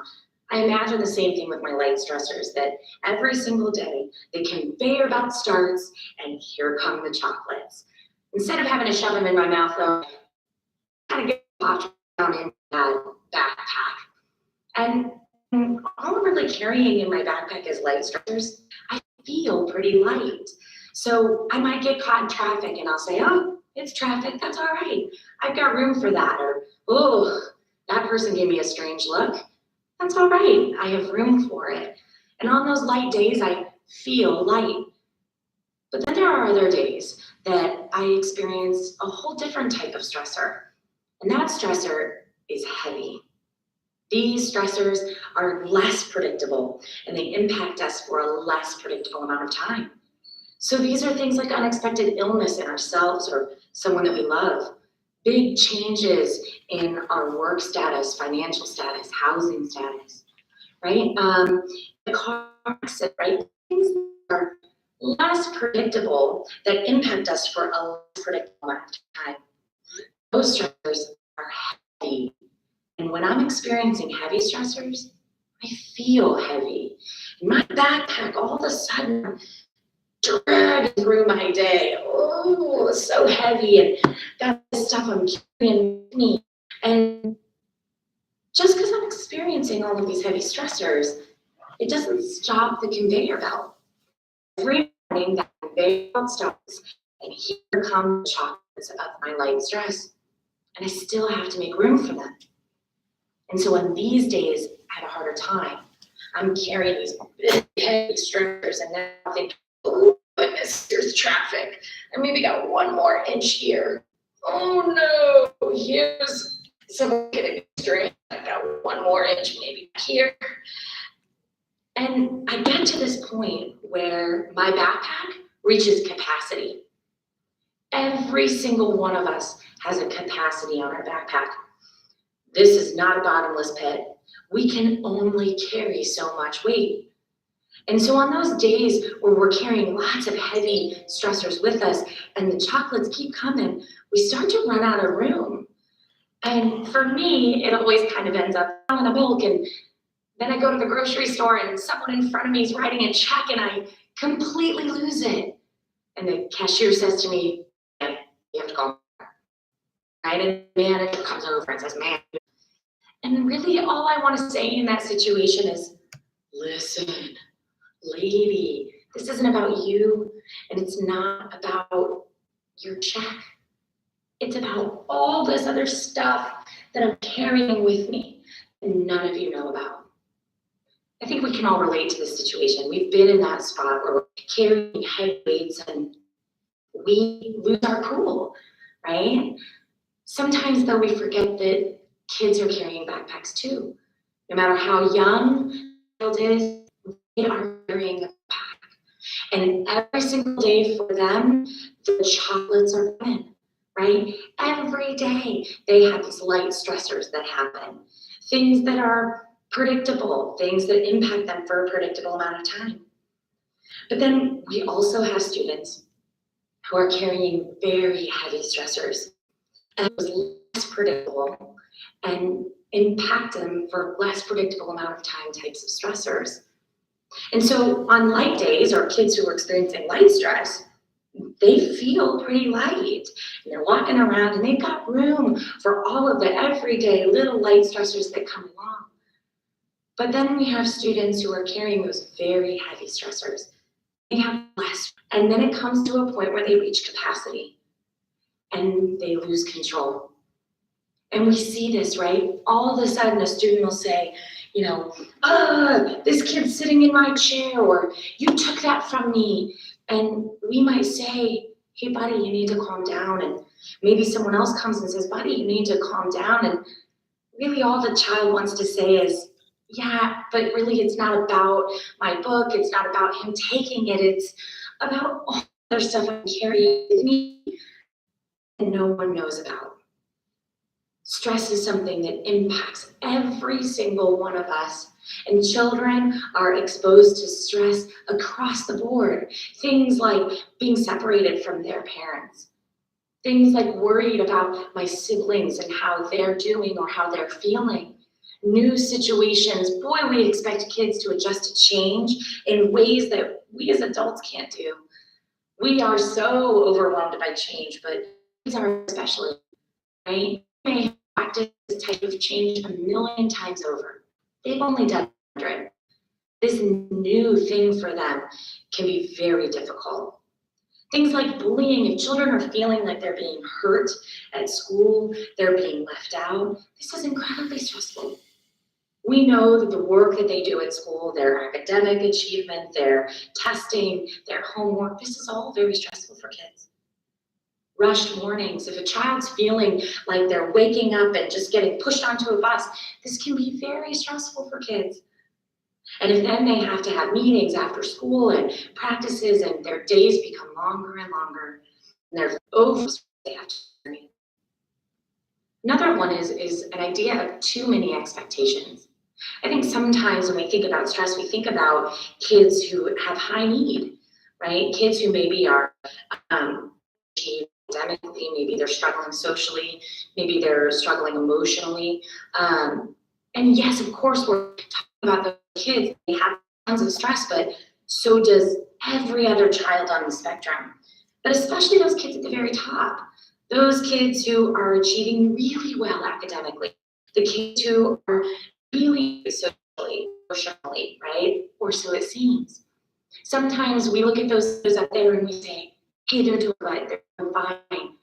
I imagine the same thing with my light stressors, that every single day the conveyor belt starts and here come the chocolates. Instead of having to shove them in my mouth though, I kind of get popped down in that backpack. And all I'm really carrying in my backpack is light stressors. I feel pretty light. So I might get caught in traffic and I'll say, oh, it's traffic, that's all right. I've got room for that. Or, oh, that person gave me a strange look. That's all right, I have room for it. And on those light days, I feel light. But then there are other days that I experience a whole different type of stressor. And that stressor is heavy. These stressors are less predictable and they impact us for a less predictable amount of time. So these are things like unexpected illness in ourselves or someone that we love, big changes in our work status, financial status, housing status, right? The car accident, right? Things that are less predictable that impact us for a less predictable amount of time. Those stressors are heavy. And when I'm experiencing heavy stressors, I feel heavy. And my backpack all of a sudden dragging through my day. Oh, it's so heavy and got this stuff I'm carrying with me. And just because I'm experiencing all of these heavy stressors, it doesn't stop the conveyor belt. Every morning that conveyor belt starts And here come the chocolates of my light stress. And I still have to make room for them. And so on these days, I have a harder time. I'm carrying these big heavy stressors, and now I think, oh goodness, here's traffic. I maybe got 1 more inch here. Oh no, here's someone getting a strain. I got 1 more inch maybe here. And I get to this point where my backpack reaches capacity. Every single one of us has a capacity on our backpack. This is not a bottomless pit. We can only carry so much weight. And so on those days where we're carrying lots of heavy stressors with us and the chocolates keep coming, we start to run out of room. And for me, it always kind of ends up selling a milk, and then I go to the grocery store and someone in front of me is writing a check and I completely lose it. And the cashier says to me, you have to call me. Right? And the manager comes over and says, man. And really all I want to say in that situation is, listen, lady, this isn't about you, and it's not about your check. It's about all this other stuff that I'm carrying with me and none of you know about. I think we can all relate to this situation. We've been in that spot where we're carrying heavy weights and we lose our cool, right? Sometimes though we forget that kids are carrying backpacks too. No matter how young the child is, they are carrying a backpack. And every single day for them, the chocolates are coming, right? Every day they have these light stressors that happen. Things that are predictable, things that impact them for a predictable amount of time. But then we also have students who are carrying very heavy stressors and less predictable and impact them for less predictable amount of time types of stressors. And so on light days, or kids who are experiencing light stress, they feel pretty light. And they're walking around and they've got room for all of the everyday little light stressors that come along. But then we have students who are carrying those very heavy stressors. They have less, and then it comes to a point where they reach capacity and they lose control. And we see this, right? All of a sudden a student will say, you know, this kid's sitting in my chair, or you took that from me. And we might say, hey buddy, you need to calm down. And maybe someone else comes and says, buddy, you need to calm down. And really all the child wants to say is, yeah, but really it's not about my book. It's not about him taking it. It's about all the other stuff I'm carrying with me and no one knows about. Stress is something that impacts every single one of us, and children are exposed to stress across the board. Things like being separated from their parents. Things like worried about my siblings and how they're doing or how they're feeling. New situations, boy, we expect kids to adjust to change in ways that we as adults can't do. We are so overwhelmed by change, but kids are especially, right? They may have practiced this type of change 1,000,000 times over. They've only done 100. This new thing for them can be very difficult. Things like bullying, if children are feeling like they're being hurt at school, they're being left out, this is incredibly stressful. We know that the work that they do at school, their academic achievement, their testing, their homework, this is all very stressful for kids. Rushed mornings, if a child's feeling like they're waking up and just getting pushed onto a bus, this can be very stressful for kids. And if then they have to have meetings after school and practices and their days become longer and longer, and they're over, they have to carry. Another one is an idea of too many expectations. I think sometimes when we think about stress, we think about kids who have high need, right? Kids who maybe are academically, maybe they're struggling socially, maybe they're struggling emotionally. And yes, of course, we're talking about the kids, they have tons of stress, but so does every other child on the spectrum. But especially those kids at the very top, those kids who are achieving really well academically, the kids who are really socially, emotionally, right? Or so it seems. Sometimes we look at those up there and we say, hey, they're doing right, they're doing fine.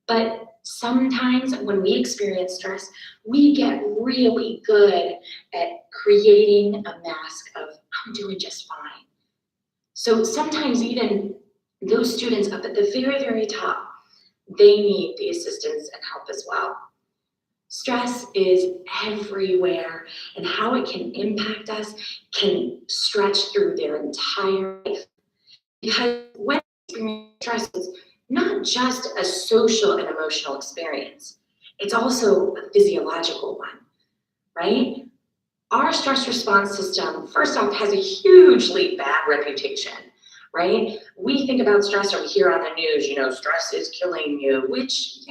But sometimes when we experience stress, we get really good at creating a mask of, I'm doing just fine. So sometimes even those students up at the very, very top, they need the assistance and help as well. Stress is everywhere, and how it can impact us can stretch through their entire life. Because when we experience stress, it's not just a social and emotional experience, it's also a physiological one, right? Our stress response system, first off, has a hugely bad reputation, right? We think about stress or we hear on the news, stress is killing you, which,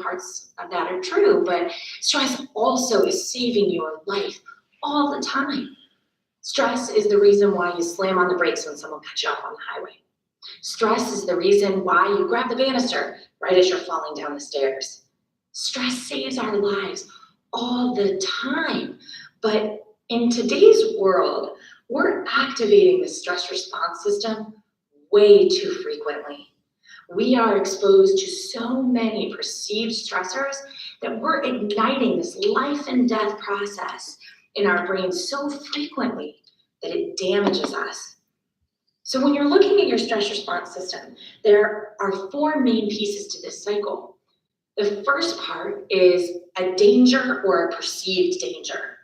parts of that are true, but stress also is saving your life all the time. Stress is the reason why you slam on the brakes when someone cuts you off on the highway. Stress is the reason why you grab the banister right as you're falling down the stairs. Stress saves our lives all the time. But in today's world, we're activating the stress response system way too frequently. We are exposed to so many perceived stressors that we're igniting this life and death process in our brains so frequently that it damages us. So when you're looking at your stress response system, there are 4 main pieces to this cycle. The first part is a danger or a perceived danger.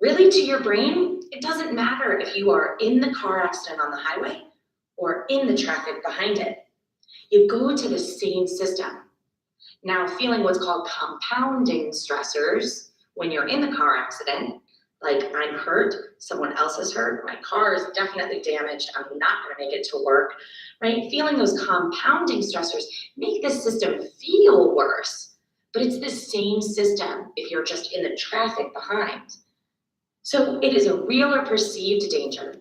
Really, to your brain, it doesn't matter if you are in the car accident on the highway or in the traffic behind it. You go to the same system. Now, feeling what's called compounding stressors when you're in the car accident, like I'm hurt, someone else is hurt, my car is definitely damaged, I'm not gonna make it to work, right? Feeling those compounding stressors make the system feel worse, but it's the same system if you're just in the traffic behind. So it is a real or perceived danger,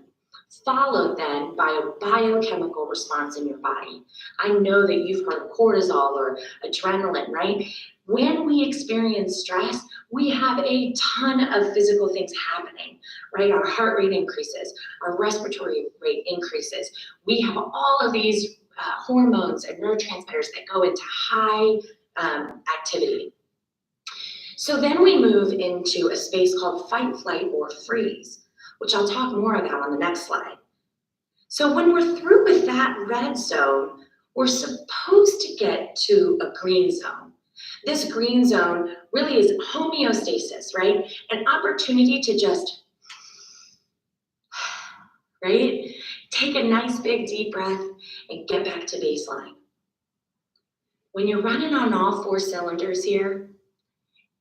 followed then by a biochemical response in your body. I know that you've heard of cortisol or adrenaline, right? When we experience stress, we have a ton of physical things happening, right? Our heart rate increases, our respiratory rate increases. We have all of these hormones and neurotransmitters that go into high activity. So then we move into a space called fight, flight, or freeze, which I'll talk more about on the next slide. So when we're through with that red zone, we're supposed to get to a green zone. This green zone really is homeostasis, right? An opportunity to just, right? Take a nice big deep breath and get back to baseline. When you're running on all 4 cylinders here,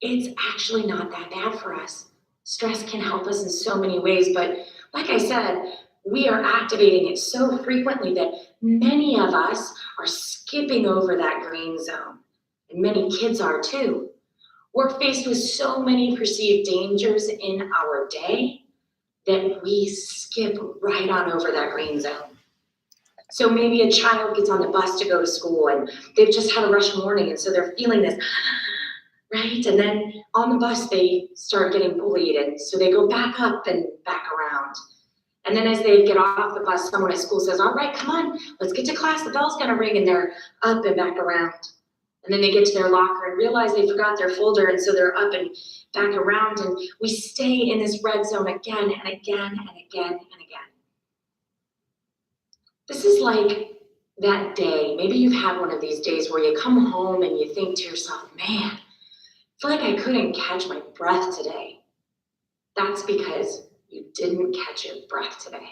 it's actually not that bad for us. Stress can help us in so many ways, but like I said, we are activating it so frequently that many of us are skipping over that green zone, and many kids are too. We're faced with so many perceived dangers in our day that we skip right on over that green zone. So maybe a child gets on the bus to go to school and they've just had a rush morning, and so they're feeling this, right? And then on the bus, they start getting bullied, and so they go back up and back around. And then as they get off the bus, someone at school says, all right, come on, let's get to class, the bell's gonna ring, and they're up and back around. And then they get to their locker and realize they forgot their folder, and so they're up and back around, and we stay in this red zone again and again and again and again. This is like that day, maybe you've had one of these days where you come home and you think to yourself, man, I feel like I couldn't catch my breath today. That's because you didn't catch your breath today.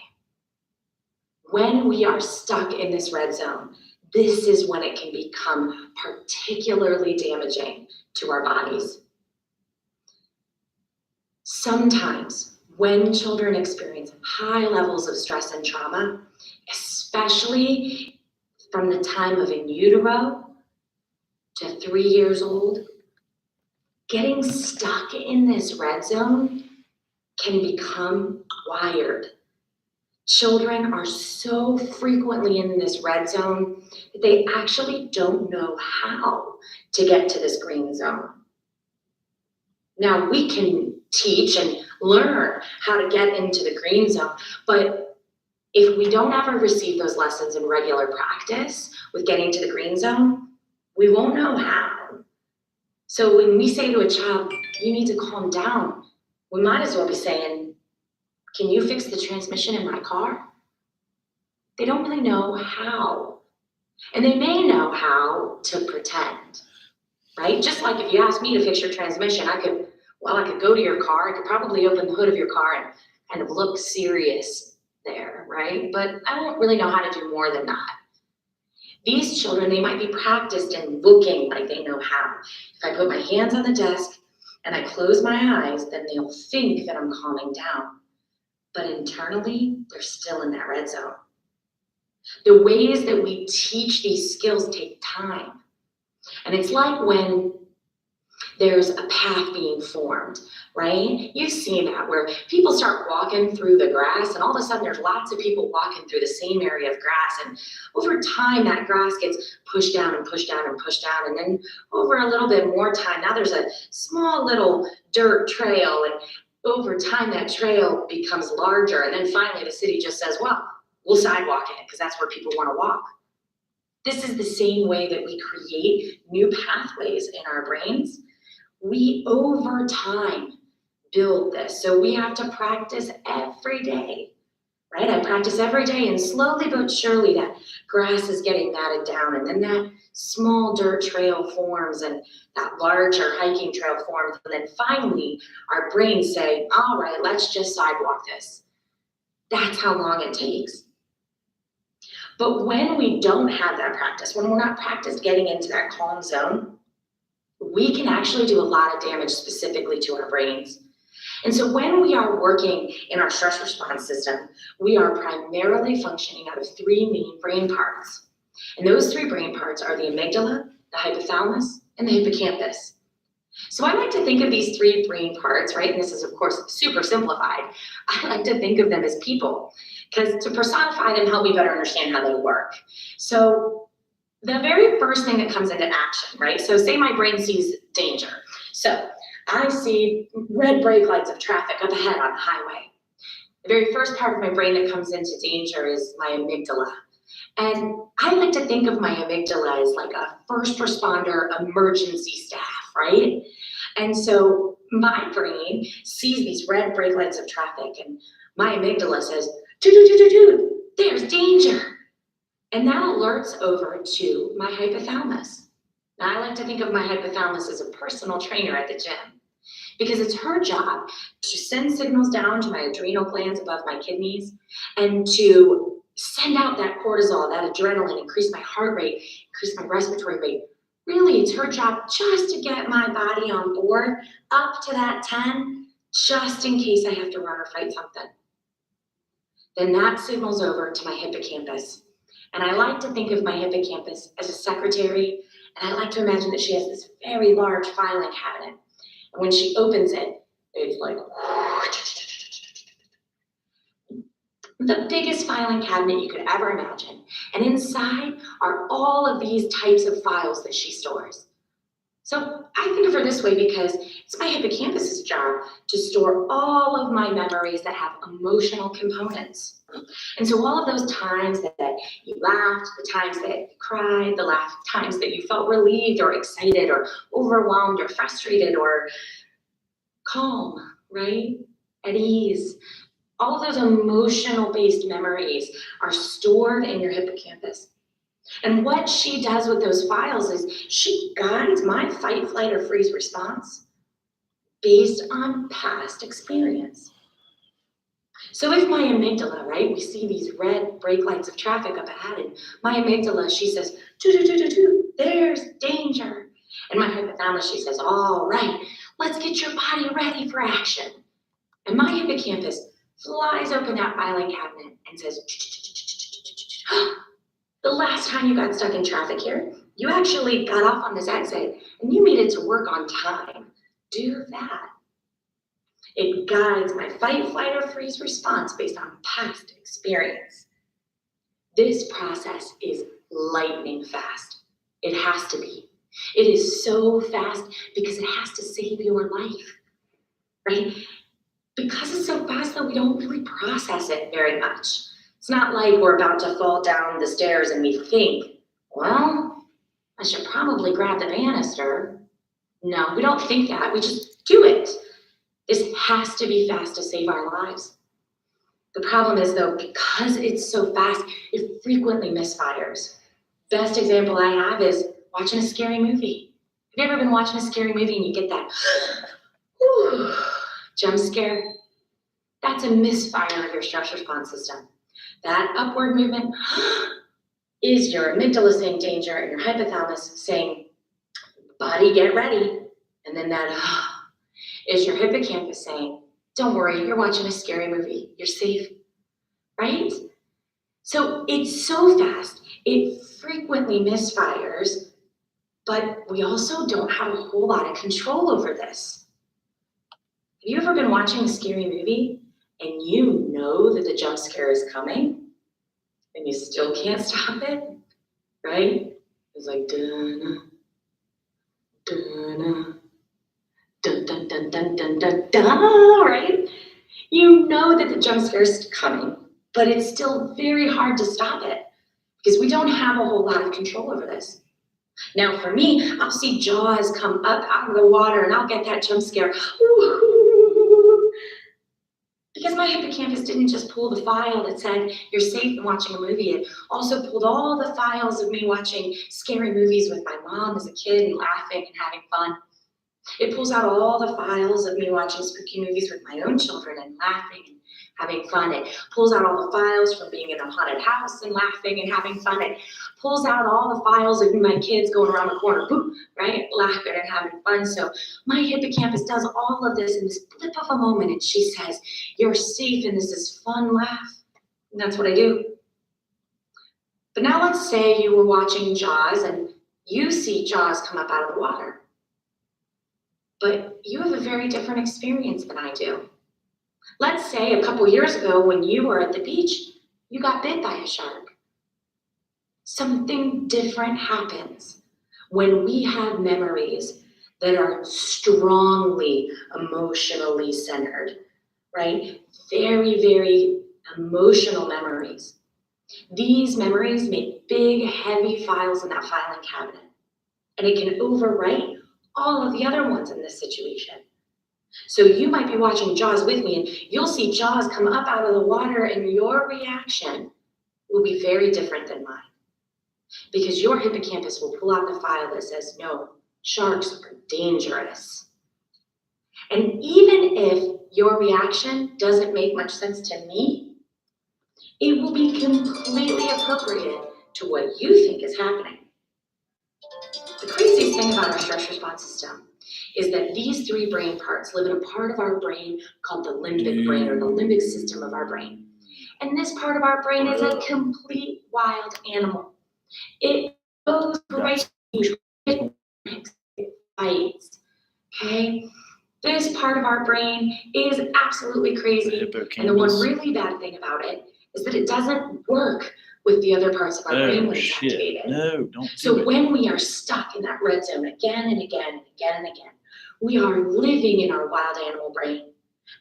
When we are stuck in this red zone, this is when it can become particularly damaging to our bodies. Sometimes when children experience high levels of stress and trauma, especially from the time of in utero to 3 years old, getting stuck in this red zone can become wired. Children are so frequently in this red zone that they actually don't know how to get to this green zone. Now, we can teach and learn how to get into the green zone, but If we don't ever receive those lessons in regular practice with getting to the green zone, we won't know how. So when we say to a child, you need to calm down, we might as well be saying, can you fix the transmission in my car? They don't really know how. And they may know how to pretend, right? Just like if you asked me to fix your transmission, I could go to your car, I could probably open the hood of your car and kind of look serious there, right? But I don't really know how to do more than that. These children, they might be practiced in looking like they know how. If I put my hands on the desk and I close my eyes, then they'll think that I'm calming down. But internally, they're still in that red zone. The ways that we teach these skills take time. And it's like when there's a path being formed, right? You've seen that where people start walking through the grass and all of a sudden there's lots of people walking through the same area of grass. And over time, that grass gets pushed down and pushed down and pushed down. And then over a little bit more time, now there's a small little dirt trail. And over time, that trail becomes larger. And then finally the city just says, well, we'll sidewalk it because that's where people want to walk. This is the same way that we create new pathways in our brains. We, over time, build this. So we have to practice every day, right? I practice every day, and slowly but surely that grass is getting matted down, and then that small dirt trail forms, and that larger hiking trail forms, and then finally our brains say, all right, let's just sidewalk this. That's how long it takes. But when we don't have that practice, when we're not practiced getting into that calm zone, we can actually do a lot of damage specifically to our brains. And so when we are working in our stress response system, we are primarily functioning out of three main brain parts. And those three brain parts are the amygdala, the hypothalamus, and the hippocampus. So I like to think of these three brain parts, right? And this is, of course, super simplified. I like to think of them as people, because to personify them help me better understand how they work. So the very first thing that comes into action, right? So say my brain sees danger. So I see red brake lights of traffic up ahead on the highway. The very first part of my brain that comes into danger is my amygdala. And I like to think of my amygdala as like a first responder emergency staff, right? And so my brain sees these red brake lights of traffic and my amygdala says, dude, there's danger. And that alerts over to my hypothalamus. Now, I like to think of my hypothalamus as a personal trainer at the gym because it's her job to send signals down to my adrenal glands above my kidneys and to send out that cortisol, that adrenaline, increase my heart rate, increase my respiratory rate. Really, it's her job just to get my body on board up to that 10, just in case I have to run or fight something. Then that signals over to my hippocampus. And I like to think of my hippocampus as a secretary, and I like to imagine that she has this very large filing cabinet. And when she opens it, it's like the biggest filing cabinet you could ever imagine. And inside are all of these types of files that she stores. So I think of her this way because it's my hippocampus's job to store all of my memories that have emotional components. And so all of those times that you laughed, the times that you cried, the times that you felt relieved or excited or overwhelmed or frustrated or calm, right? At ease. All of those emotional-based memories are stored in your hippocampus. And what she does with those files is she guides my fight, flight, or freeze response based on past experience. So if my amygdala, right, we see these red brake lights of traffic up ahead, and my amygdala, she says, there's danger. And my hypothalamus, she says, all right, let's get your body ready for action. And my hippocampus flies open that filing cabinet and says, the last time you got stuck in traffic here, you actually got off on this exit and you made it to work on time. Do that. It guides my fight, flight, or freeze response based on past experience. This process is lightning fast. It has to be. It is so fast because it has to save your life, right? Because it's so fast that we don't really process it very much. It's not like we're about to fall down the stairs and we think, well, I should probably grab the banister. No, we don't think that. We just do it. This has to be fast to save our lives. The problem is, though, because it's so fast, it frequently misfires. Best example I have is watching a scary movie. Have you ever been watching a scary movie and you get that jump scare? That's a misfire of your stress response system. That upward movement is your amygdala saying danger and your hypothalamus saying, body, get ready. And then that is your hippocampus saying, don't worry, you're watching a scary movie. You're safe, right? So it's so fast, it frequently misfires, but we also don't have a whole lot of control over this. Have you ever been watching a scary movie and you know that the jump scare is coming and you still can't stop it, right? It's like, dun, dun, dun, dun, dun, dun, dun, dun, dun, right? You know that the jump scare is coming, but it's still very hard to stop it because we don't have a whole lot of control over this. Now for me, I'll see Jaws come up out of the water and I'll get that jump scare. Because my hippocampus didn't just pull the file that said you're safe in watching a movie. It also pulled all the files of me watching scary movies with my mom as a kid and laughing and having fun. It pulls out all the files of me watching spooky movies with my own children and laughing and having fun. It pulls out all the files from being in a haunted house and laughing and having fun. It pulls out all the files of my kids going around the corner, boop, right, laughing and having fun. So my hippocampus does all of this in this blip of a moment, and she says, you're safe and this is fun, laugh. And that's what I do. But now let's say you were watching Jaws and you see Jaws come up out of the water. But you have a very different experience than I do. Let's say a couple years ago when you were at the beach, you got bit by a shark. Something different happens when we have memories that are strongly emotionally centered, right? Very, very emotional memories. These memories make big, heavy files in that filing cabinet, and it can overwrite all of the other ones in this situation. So you might be watching Jaws with me and you'll see Jaws come up out of the water and your reaction will be very different than mine. Because your hippocampus will pull out the file that says, no, sharks are dangerous. And even if your reaction doesn't make much sense to me, it will be completely appropriate to what you think is happening. The craziest thing about our stress response system is that these three brain parts live in a part of our brain called the limbic brain, or the limbic system of our brain. And this part of our brain is a complete wild animal. It goes crazy, it fights, okay? This part of our brain is absolutely crazy. And the one really bad thing about it is that it doesn't work with the other parts of our brain when it's activated. No, don't So do it. when we are stuck in that red zone again and again and again and again, we are living in our wild animal brain.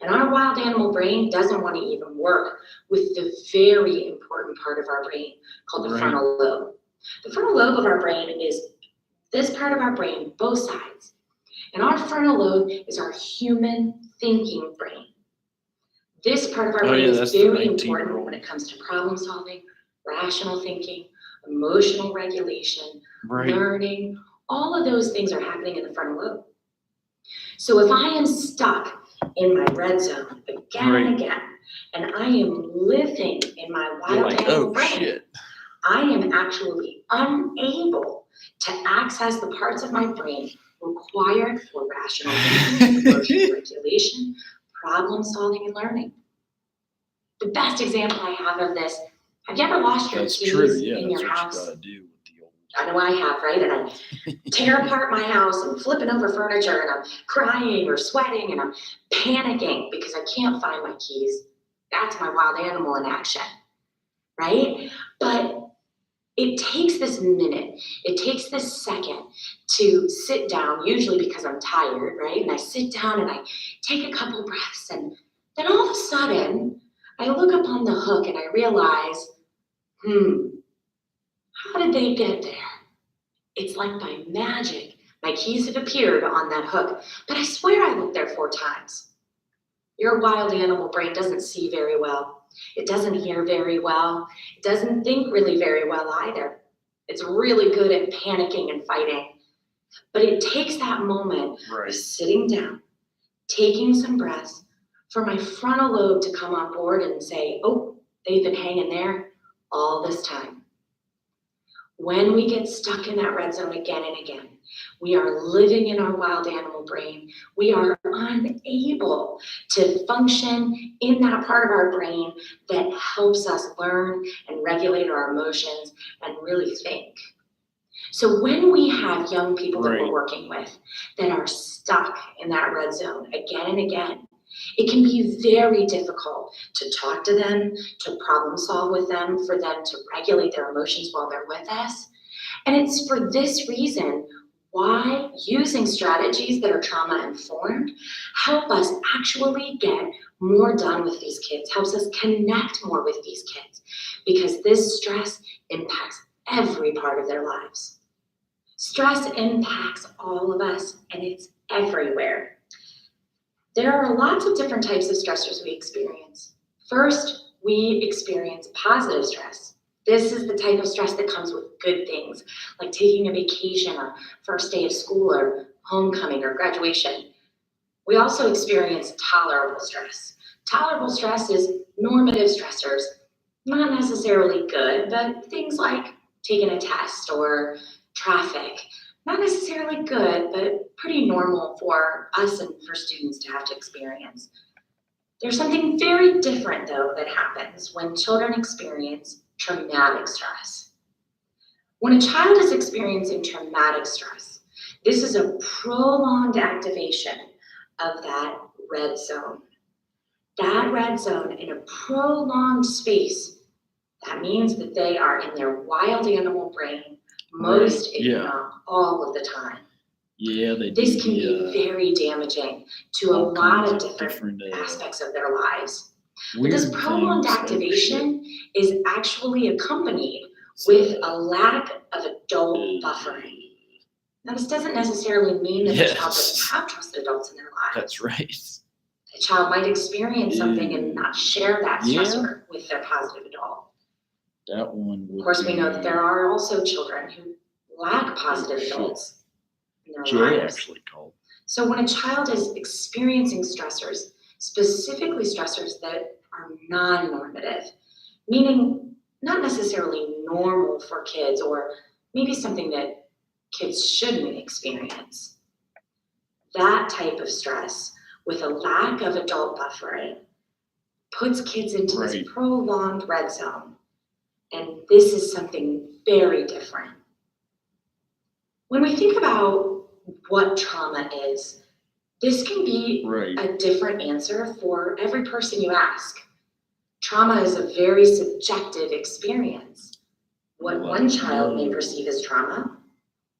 And our wild animal brain doesn't want to even work with the very important part of our brain called the frontal lobe. The frontal lobe of our brain is this part of our brain, both sides. And our frontal lobe is our human thinking brain. This part of our brain is very important when it comes to problem solving, rational thinking, emotional regulation, learning. All of those things are happening in the frontal lobe. So if I am stuck in my red zone again and again, and I am living in my wild animal brain, I am actually unable to access the parts of my brain required for rational thinking, emotional regulation, problem solving, and learning. The best example I have of this, have you ever lost your keys in your house? I know I have, right? And I tear apart my house and flipping over furniture and I'm crying or sweating and I'm panicking because I can't find my keys. That's my wild animal in action, right? But it takes this minute, it takes this second to sit down, usually because I'm tired, right? And I sit down and I take a couple breaths and then all of a sudden, I look up on the hook and I realize, how did they get there? It's like by magic. My keys have appeared on that hook, but I swear I looked there 4 times. Your wild animal brain doesn't see very well. It doesn't hear very well. It doesn't think really very well either. It's really good at panicking and fighting. But it takes that moment of sitting down, taking some breaths, for my frontal lobe to come on board and say, oh, they've been hanging there all this time. When we get stuck in that red zone again and again, we are living in our wild animal brain. We are unable to function in that part of our brain that helps us learn and regulate our emotions and really think. So when we have young people that we're working with that are stuck in that red zone again and again, it can be very difficult to talk to them, to problem solve with them, for them to regulate their emotions while they're with us. And it's for this reason why using strategies that are trauma informed help us actually get more done with these kids, helps us connect more with these kids, because this stress impacts every part of their lives. Stress impacts all of us, and it's everywhere. There are lots of different types of stressors we experience. First, we experience positive stress. This is the type of stress that comes with good things, like taking a vacation or first day of school or homecoming or graduation. We also experience tolerable stress. Tolerable stress is normative stressors, not necessarily good, but things like taking a test or traffic. Not necessarily good, but pretty normal for us and for students to have to experience. There's something very different, though, that happens when children experience traumatic stress. When a child is experiencing traumatic stress, this is a prolonged activation of that red zone. That red zone in a prolonged space, that means that they are in their wild animal brain most, if not all of the time. Yeah, This can be very damaging to a lot of different aspects of their lives. But this prolonged activation is actually accompanied with a lack of adult buffering. Now, this doesn't necessarily mean that the child doesn't have trusted adults in their lives. That's right. A child might experience something and not share that stressor with their positive adult. That one would Of course, we know that there are also children who lack positive adults in their lives. actually called. So when a child is experiencing stressors, specifically stressors that are non-normative, meaning not necessarily normal for kids or maybe something that kids shouldn't experience, that type of stress with a lack of adult buffering puts kids into this prolonged red zone. And this is something very different. When we think about what trauma is, this can be a different answer for every person you ask. Trauma is a very subjective experience. What one child may perceive as trauma,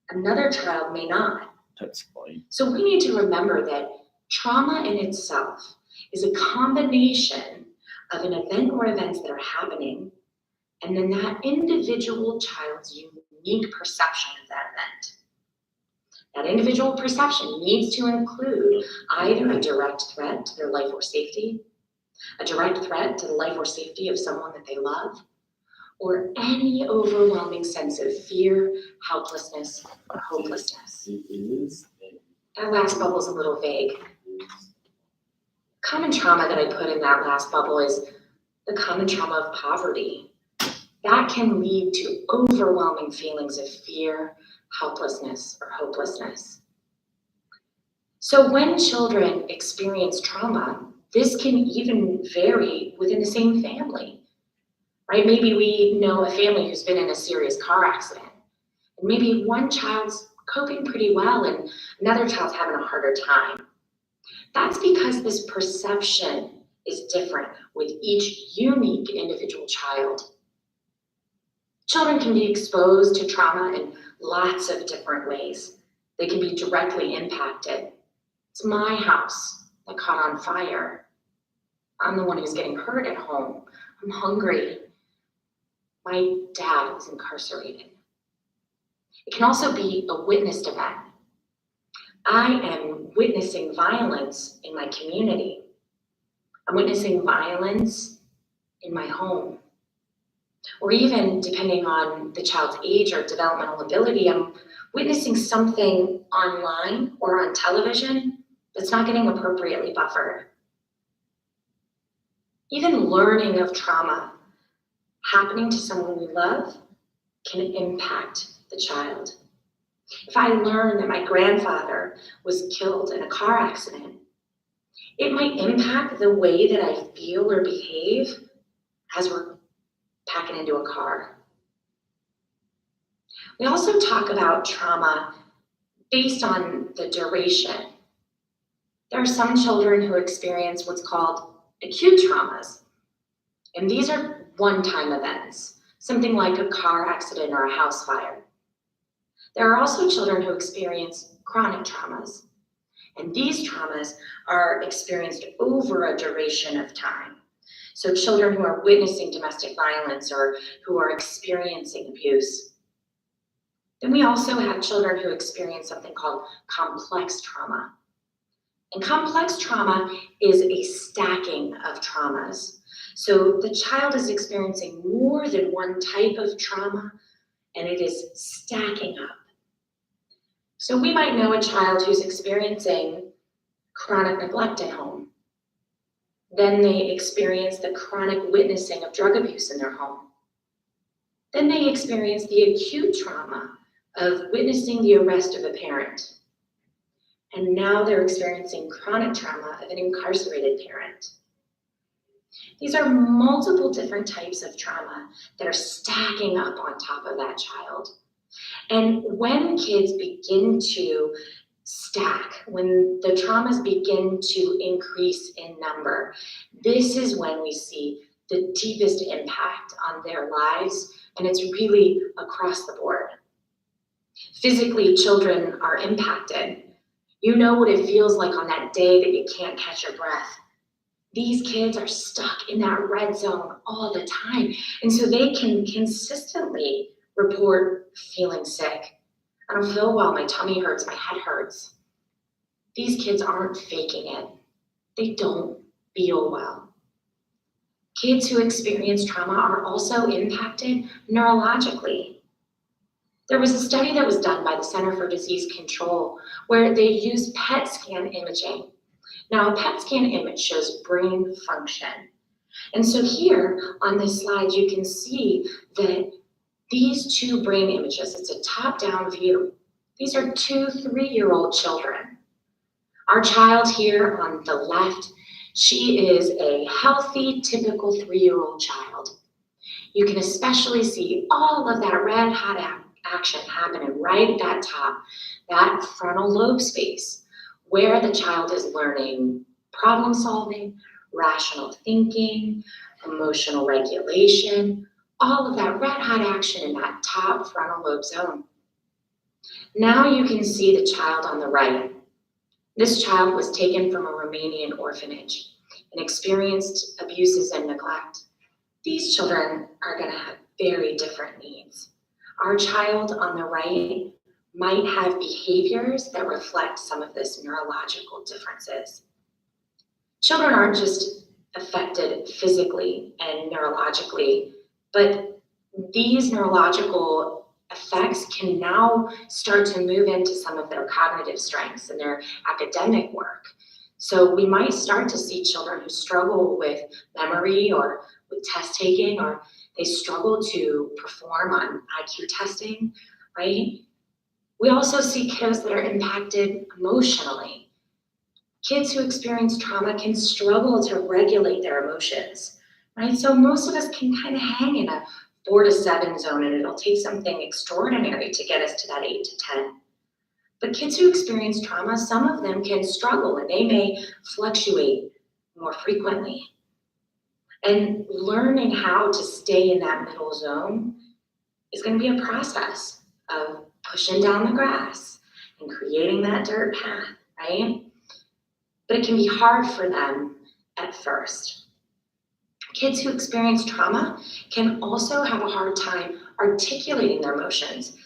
another child may not. That's fine. So we need to remember that trauma in itself is a combination of an event or events that are happening, and then that individual child's unique perception of that event. That individual perception needs to include either a direct threat to their life or safety, a direct threat to the life or safety of someone that they love, or any overwhelming sense of fear, helplessness, or hopelessness. That last bubble is a little vague. Common trauma that I put in that last bubble is the common trauma of poverty. That can lead to overwhelming feelings of fear, helplessness, or hopelessness. So when children experience trauma, this can even vary within the same family, right? Maybe we know a family who's been in a serious car accident, and maybe one child's coping pretty well and another child's having a harder time. That's because this perception is different with each unique individual child. Children can be exposed to trauma in lots of different ways. They can be directly impacted. It's my house that caught on fire. I'm the one who's getting hurt at home. I'm hungry. My dad was incarcerated. It can also be a witnessed event. I am witnessing violence in my community. I'm witnessing violence in my home. Or even, depending on the child's age or developmental ability, I'm witnessing something online or on television that's not getting appropriately buffered. Even learning of trauma happening to someone we love can impact the child. If I learn that my grandfather was killed in a car accident, it might impact the way that I feel or behave as we're packing into a car. We also talk about trauma based on the duration. There are some children who experience what's called acute traumas, and these are one-time events, something like a car accident or a house fire. There are also children who experience chronic traumas, and these traumas are experienced over a duration of time. So children who are witnessing domestic violence or who are experiencing abuse. Then we also have children who experience something called complex trauma. And complex trauma is a stacking of traumas. So the child is experiencing more than one type of trauma, and it is stacking up. So we might know a child who's experiencing chronic neglect at home. Then they experience the chronic witnessing of drug abuse in their home. Then they experience the acute trauma of witnessing the arrest of a parent. And now they're experiencing chronic trauma of an incarcerated parent. These are multiple different types of trauma that are stacking up on top of that child. And when kids begin to stack, when the traumas begin to increase in number, this is when we see the deepest impact on their lives, and it's really across the board. Physically, children are impacted. You know what it feels like on that day that you can't catch your breath. These kids are stuck in that red zone all the time, and so they can consistently report feeling sick. I don't feel well, my tummy hurts, my head hurts. These kids aren't faking it. They don't feel well. Kids who experience trauma are also impacted neurologically. There was a study that was done by the Center for Disease Control where they used PET scan imaging. Now, a PET scan image shows brain function. And so here on this slide, you can see that these two brain images, it's a top-down view. These are 2 3-year-old children. Our child here on the left, she is a healthy, typical 3-year-old child. You can especially see all of that red hot action happening right at that top, that frontal lobe space, where the child is learning problem solving, rational thinking, emotional regulation, all of that red hot action in that top frontal lobe zone. Now you can see the child on the right. This child was taken from a Romanian orphanage and experienced abuses and neglect. These children are going to have very different needs. Our child on the right might have behaviors that reflect some of this neurological differences. Children aren't just affected physically and neurologically, but these neurological effects can now start to move into some of their cognitive strengths and their academic work. So we might start to see children who struggle with memory or with test taking, or they struggle to perform on IQ testing, right? We also see kiddos that are impacted emotionally. Kids who experience trauma can struggle to regulate their emotions, right? So most of us can kind of hang in a 4 to 7 zone, and it'll take something extraordinary to get us to that 8 to 10. But kids who experience trauma, some of them can struggle and they may fluctuate more frequently. And learning how to stay in that middle zone is going to be a process of pushing down the grass and creating that dirt path, right? But it can be hard for them at first. Kids who experience trauma can also have a hard time articulating their emotions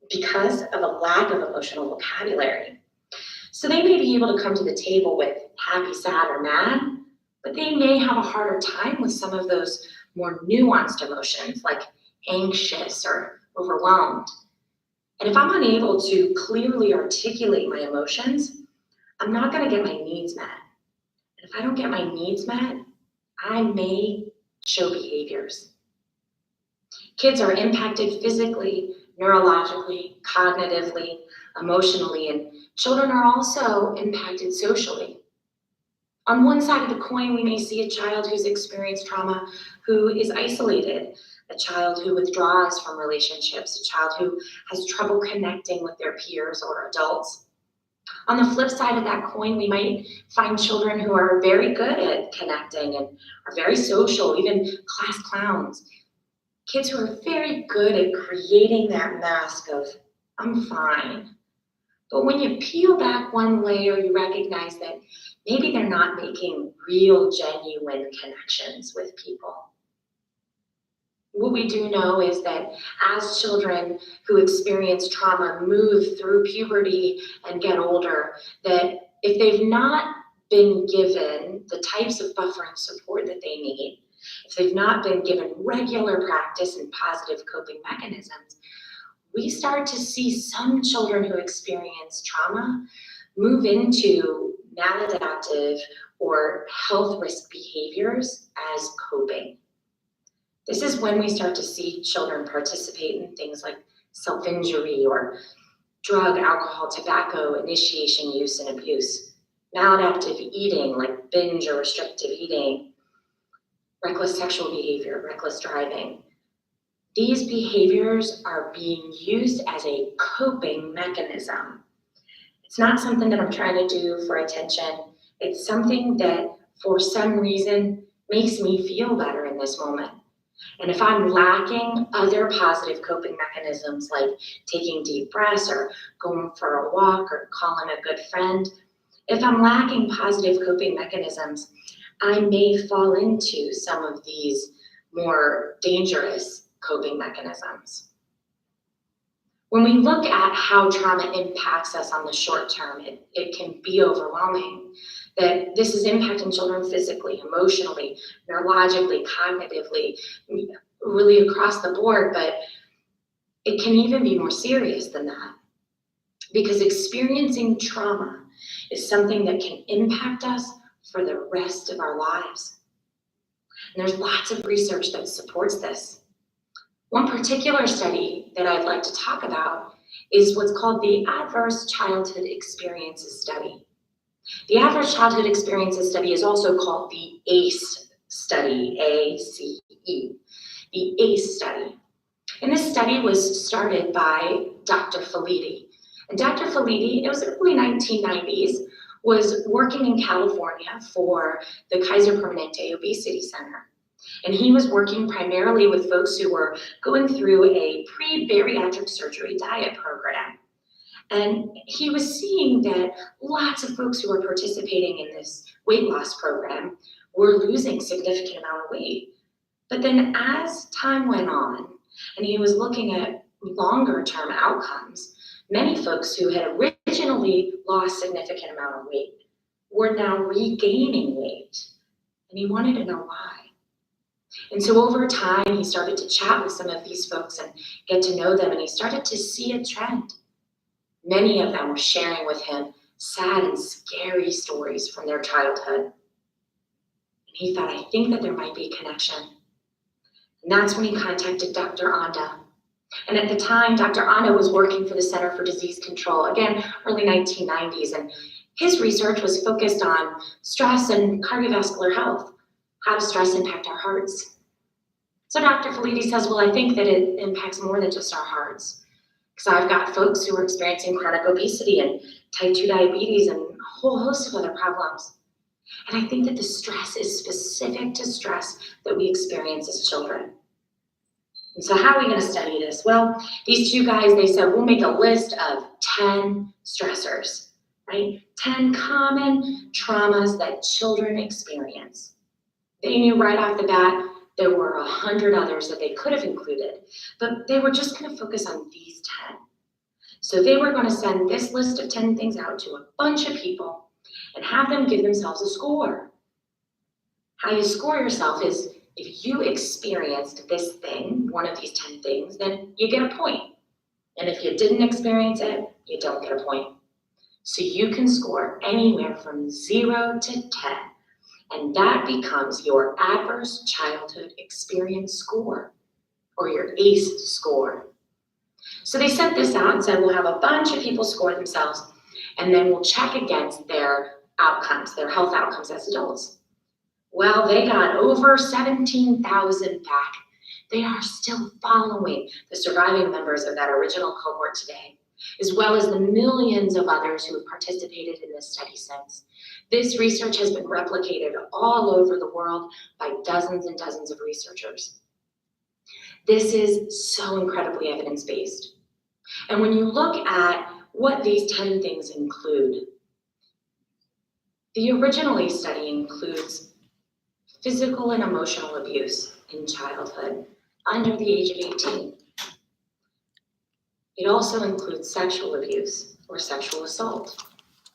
because of a lack of emotional vocabulary. So they may be able to come to the table with happy, sad, or mad, but they may have a harder time with some of those more nuanced emotions like anxious or overwhelmed. And if I'm unable to clearly articulate my emotions, I'm not going to get my needs met. And if I don't get my needs met, I may show behaviors. Kids are impacted physically, neurologically, cognitively, emotionally, and children are also impacted socially. On one side of the coin, we may see a child who's experienced trauma who is isolated, a child who withdraws from relationships, a child who has trouble connecting with their peers or adults. On the flip side of that coin, we might find children who are very good at connecting and are very social, even class clowns. Kids who are very good at creating that mask of, I'm fine. But when you peel back one layer, you recognize that maybe they're not making real, genuine connections with people. What we do know is that as children who experience trauma move through puberty and get older, that if they've not been given the types of buffering support that they need, if they've not been given regular practice in positive coping mechanisms, we start to see some children who experience trauma move into maladaptive or health risk behaviors as coping. This is when we start to see children participate in things like self-injury or drug, alcohol, tobacco, initiation use and abuse, maladaptive eating like binge or restrictive eating, reckless sexual behavior, reckless driving. These behaviors are being used as a coping mechanism. It's not something that I'm trying to do for attention. It's something that for some reason makes me feel better in this moment. And if I'm lacking other positive coping mechanisms like taking deep breaths or going for a walk or calling a good friend, if I'm lacking positive coping mechanisms, I may fall into some of these more dangerous coping mechanisms. When we look at how trauma impacts us on the short term, it can be overwhelming. That this is impacting children physically, emotionally, neurologically, cognitively, really across the board, but it can even be more serious than that. Because experiencing trauma is something that can impact us for the rest of our lives. And there's lots of research that supports this. One particular study that I'd like to talk about is what's called the Adverse Childhood Experiences Study. The Adverse Childhood Experiences Study is also called the ACE study, A-C-E, the ACE study. And this study was started by Dr. Felitti. And Dr. Felitti, it was the early 1990s, was working in California for the Kaiser Permanente Obesity Center. And he was working primarily with folks who were going through a pre-bariatric surgery diet program. And he was seeing that lots of folks who were participating in this weight loss program were losing significant amount of weight. But then as time went on, and he was looking at longer term outcomes, many folks who had originally lost significant amount of weight were now regaining weight. And he wanted to know why. And so over time, he started to chat with some of these folks and get to know them, and he started to see a trend. Many of them were sharing with him sad and scary stories from their childhood. And he thought, I think that there might be a connection. And that's when he contacted Dr. Anda. And at the time, Dr. Anda was working for the Center for Disease Control, again, early 1990s. And his research was focused on stress and cardiovascular health. How does stress impact our hearts? So Dr. Felitti says, well, I think that it impacts more than just our hearts. Because I've got folks who are experiencing chronic obesity and type 2 diabetes and a whole host of other problems. And I think that the stress is specific to stress that we experience as children. And so how are we going to study this? Well, these two guys, they said, we'll make a list of 10 stressors, right? 10 common traumas that children experience. They knew right off the bat there were 100 others that they could have included, but they were just going to focus on these 10. So they were going to send this list of 10 things out to a bunch of people and have them give themselves a score. How you score yourself is if you experienced this thing, one of these 10 things, then you get a point. And if you didn't experience it, you don't get a point. So you can score anywhere from 0 to 10. And that becomes your adverse childhood experience score, or your ACE score. So they sent this out and said, we'll have a bunch of people score themselves, and then we'll check against their outcomes, their health outcomes as adults. Well, they got over 17,000 back. They are still following the surviving members of that original cohort today, as well as the millions of others who have participated in this study since. This research has been replicated all over the world by dozens and dozens of researchers. This is so incredibly evidence-based. And when you look at what these 10 things include, the original ACE study includes physical and emotional abuse in childhood under the age of 18. It also includes sexual abuse or sexual assault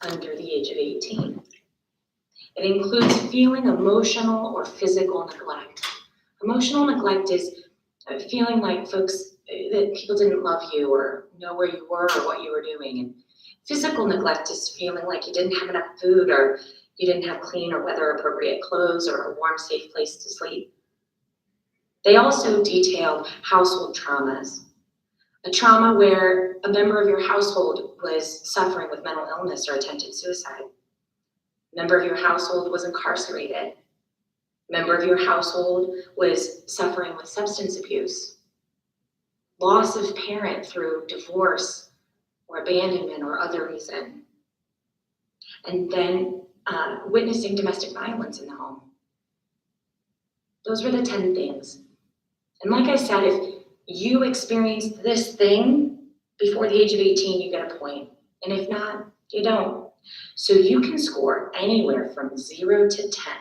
under the age of 18. It includes feeling emotional or physical neglect. Emotional neglect is feeling like that people didn't love you or know where you were or what you were doing. And physical neglect is feeling like you didn't have enough food or you didn't have clean or weather appropriate clothes or a warm, safe place to sleep. They also detailed household traumas. A trauma where a member of your household was suffering with mental illness or attempted suicide. A member of your household was incarcerated. A member of your household was suffering with substance abuse. Loss of parent through divorce or abandonment or other reason. And then witnessing domestic violence in the home. Those were the 10 things. And like I said, if you experienced this thing before the age of 18, you get a point. And if not, you don't. So you can score anywhere from 0 to 10.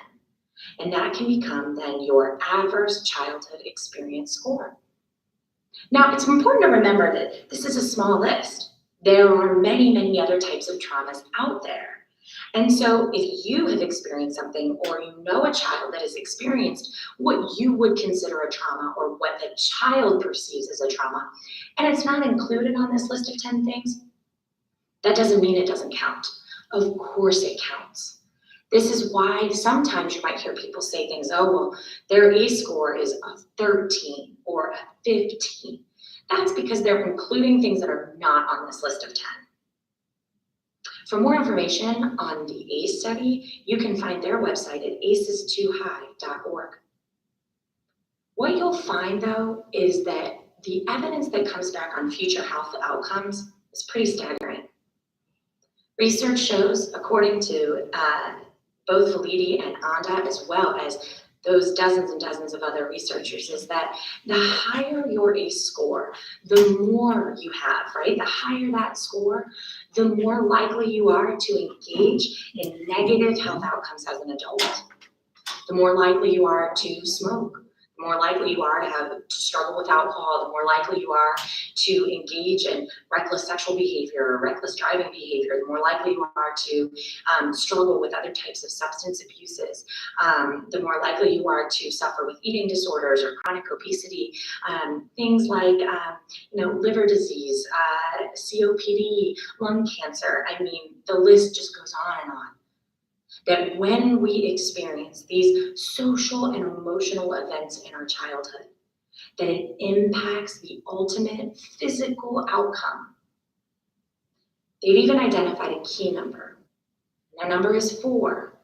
And that can become then your adverse childhood experience score. Now, it's important to remember that this is a small list. There are many, many other types of traumas out there. And so if you have experienced something or you know a child that has experienced what you would consider a trauma or what the child perceives as a trauma, and it's not included on this list of 10 things, that doesn't mean it doesn't count. Of course it counts. This is why sometimes you might hear people say things, oh, well, their ACE score is a 13 or a 15. That's because they're including things that are not on this list of 10. For more information on the ACE study, you can find their website at acestoohigh.org. What you'll find, though, is that the evidence that comes back on future health outcomes is pretty staggering. Research shows, according to both Validi and Anda, as well as those dozens and dozens of other researchers, is that the higher your ACE score, the more you have, right? The higher that score, the more likely you are to engage in negative health outcomes as an adult. The more likely you are to smoke. The more likely you are to struggle with alcohol, the more likely you are to engage in reckless sexual behavior or reckless driving behavior, the more likely you are to struggle with other types of substance abuses, the more likely you are to suffer with eating disorders or chronic obesity, things like liver disease, COPD, lung cancer. I mean, the list just goes on and on. That when we experience these social and emotional events in our childhood, that it impacts the ultimate physical outcome. They've even identified a key number. That number is 4.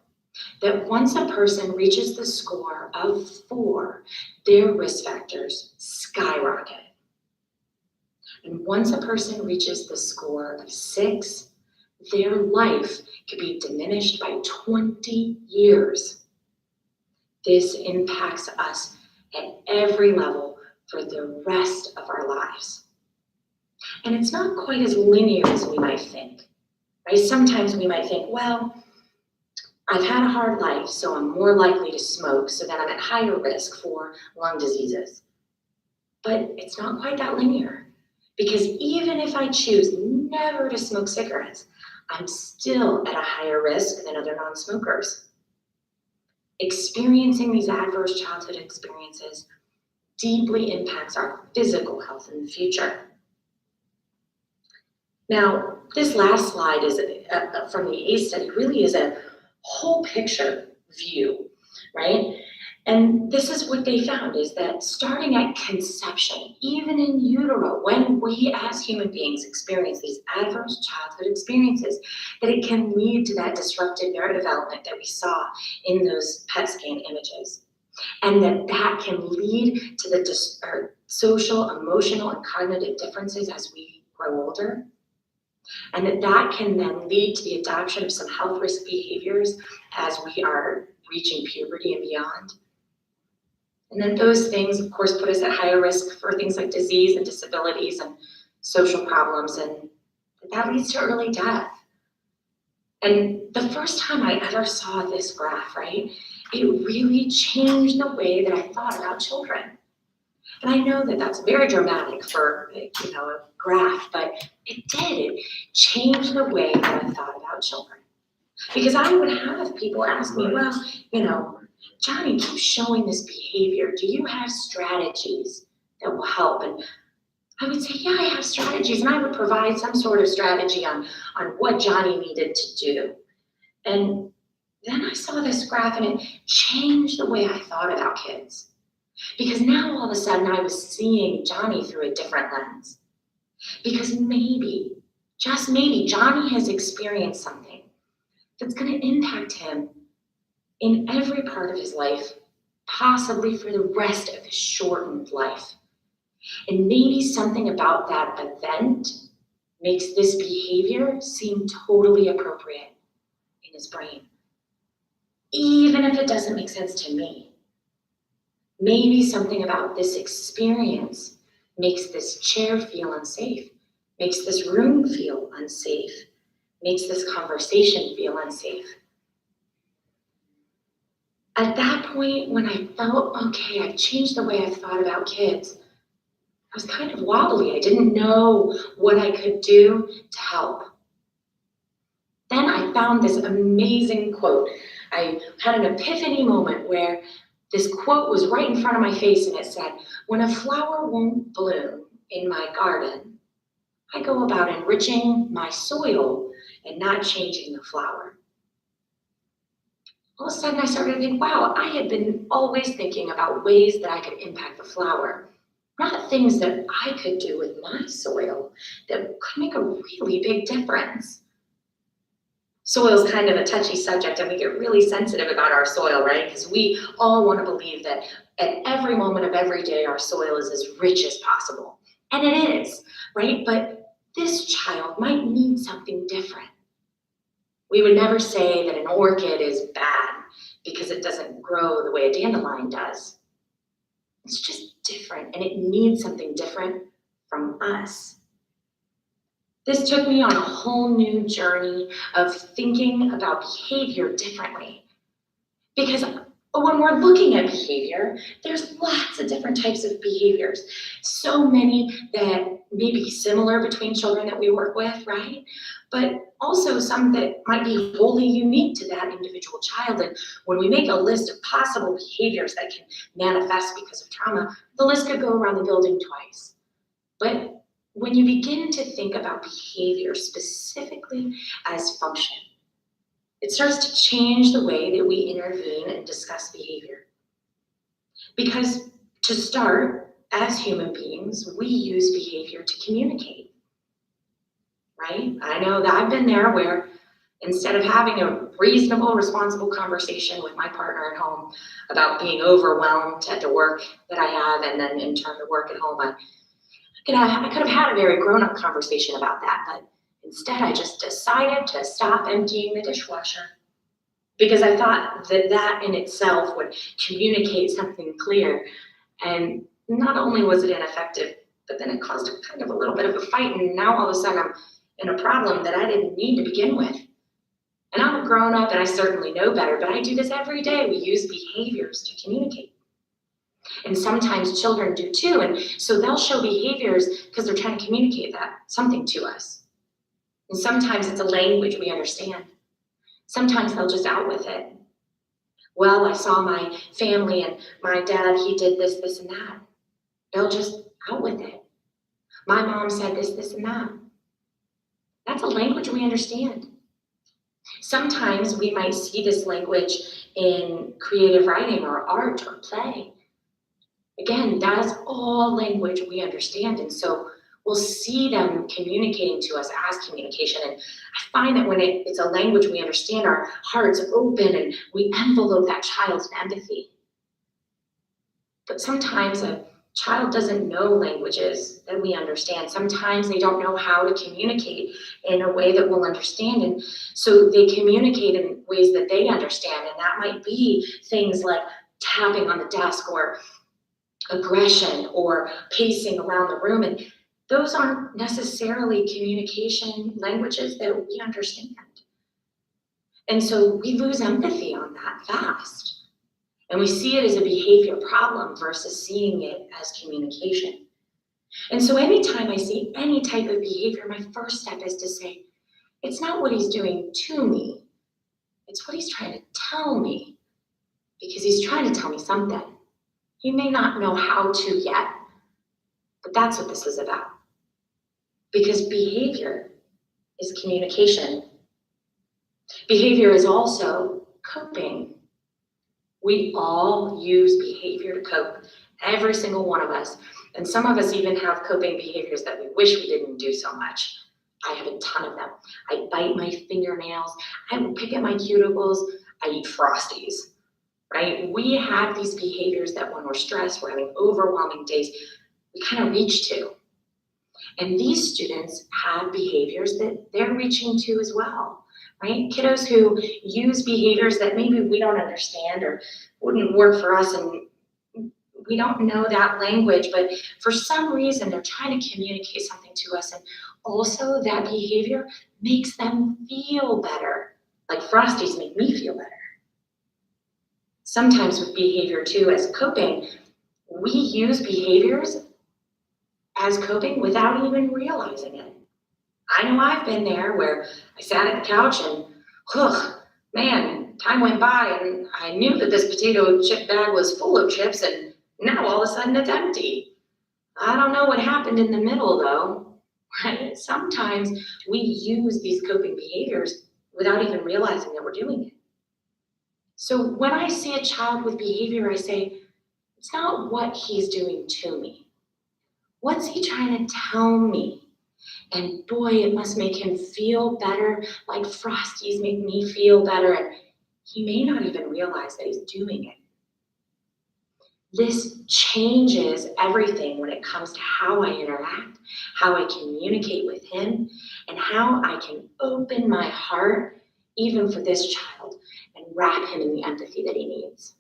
That once a person reaches the score of 4, their risk factors skyrocket. And once a person reaches the score of 6, their life could be diminished by 20 years. This impacts us at every level for the rest of our lives. And it's not quite as linear as we might think, right? Sometimes we might think, well, I've had a hard life, so I'm more likely to smoke, so that I'm at higher risk for lung diseases. But it's not quite that linear, because even if I choose never to smoke cigarettes, I'm still at a higher risk than other non-smokers. Experiencing these adverse childhood experiences deeply impacts our physical health in the future. Now, this last slide is from the ACE study, really is a whole picture view, right? And this is what they found, is that starting at conception, even in utero, when we as human beings experience these adverse childhood experiences, that it can lead to that disrupted neurodevelopment that we saw in those PET scan images. And that can lead to the social, emotional, and cognitive differences as we grow older. And that can then lead to the adoption of some health risk behaviors as we are reaching puberty and beyond. And then those things, of course, put us at higher risk for things like disease and disabilities and social problems, and that leads to early death. And the first time I ever saw this graph, right, it really changed the way that I thought about children. And I know that that's very dramatic for, a graph, but it did. It changed the way that I thought about children. Because I would have people ask me, well, Johnny keeps showing this behavior. Do you have strategies that will help? And I would say, yeah, I have strategies. And I would provide some sort of strategy on what Johnny needed to do. And then I saw this graph and it changed the way I thought about kids. Because now all of a sudden I was seeing Johnny through a different lens. Because maybe, just maybe, Johnny has experienced something that's going to impact him in every part of his life, possibly for the rest of his shortened life. And maybe something about that event makes this behavior seem totally appropriate in his brain, even if it doesn't make sense to me. Maybe something about this experience makes this chair feel unsafe, makes this room feel unsafe, makes this conversation feel unsafe. At that point, when I felt, okay, I've changed the way I thought about kids, I was kind of wobbly. I didn't know what I could do to help. Then I found this amazing quote. I had an epiphany moment where this quote was right in front of my face, and it said, "When a flower won't bloom in my garden, I go about enriching my soil and not changing the flower." All of a sudden I started to think, wow, I had been always thinking about ways that I could impact the flower, not things that I could do with my soil that could make a really big difference. Soil is kind of a touchy subject, and we get really sensitive about our soil, right? Because we all want to believe that at every moment of every day, our soil is as rich as possible. And it is, right? But this child might need something different. We would never say that an orchid is bad because it doesn't grow the way a dandelion does. It's just different, and it needs something different from us. This took me on a whole new journey of thinking about behavior differently. Because when we're looking at behavior, there's lots of different types of behaviors. So many that may be similar between children that we work with, right? But also some that might be wholly unique to that individual child. And when we make a list of possible behaviors that can manifest because of trauma, the list could go around the building twice. But when you begin to think about behavior specifically as function, it starts to change the way that we intervene and discuss behavior. Because to start, as human beings, we use behavior to communicate, right? I know that I've been there where instead of having a reasonable, responsible conversation with my partner at home about being overwhelmed at the work that I have, and then in turn the work at home, I could have had a very grown-up conversation about that, but instead I just decided to stop emptying the dishwasher because I thought that that in itself would communicate something clear. And not only was it ineffective, but then it caused kind of a little bit of a fight, and now all of a sudden I'm in a problem that I didn't need to begin with. And I'm a grown up and I certainly know better, but I do this every day. We use behaviors to communicate. And sometimes children do too. And so they'll show behaviors because they're trying to communicate something to us. And sometimes it's a language we understand. Sometimes they'll just out with it. Well, I saw my family and my dad, he did this, this, and that. They'll just out with it. My mom said this, this, and that. That's a language we understand. Sometimes we might see this language in creative writing or art or play. Again, that is all language we understand. And so we'll see them communicating to us as communication. And I find that when it's a language we understand, our hearts open and we envelope that child's empathy. But sometimes a child doesn't know languages that we understand. Sometimes they don't know how to communicate in a way that we'll understand. And so they communicate in ways that they understand. And that might be things like tapping on the desk or aggression or pacing around the room. And those aren't necessarily communication languages that we understand. And so we lose empathy on that fast. And we see it as a behavior problem versus seeing it as communication. And so anytime I see any type of behavior, my first step is to say, it's not what he's doing to me, it's what he's trying to tell me, because he's trying to tell me something. He may not know how to yet, but that's what this is about. Because behavior is communication. Behavior is also coping. We all use behavior to cope, every single one of us. And some of us even have coping behaviors that we wish we didn't do so much. I have a ton of them. I bite my fingernails, I will pick at my cuticles, I eat Frosties, right? We have these behaviors that when we're stressed, we're having overwhelming days, we kind of reach to. And these students have behaviors that they're reaching to as well, right? Kiddos who use behaviors that maybe we don't understand or wouldn't work for us, and we don't know that language, but for some reason they're trying to communicate something to us, and also that behavior makes them feel better. Like Frosties make me feel better. Sometimes with behavior too, as coping, we use behaviors as coping without even realizing it. I know I've been there where I sat at the couch and, man, time went by and I knew that this potato chip bag was full of chips, and now all of a sudden it's empty. I don't know what happened in the middle though, right? Sometimes we use these coping behaviors without even realizing that we're doing it. So when I see a child with behavior, I say, it's not what he's doing to me. What's he trying to tell me? And boy, it must make him feel better, like Frosties make me feel better. And he may not even realize that he's doing it. This changes everything when it comes to how I interact, how I communicate with him, and how I can open my heart even for this child and wrap him in the empathy that he needs.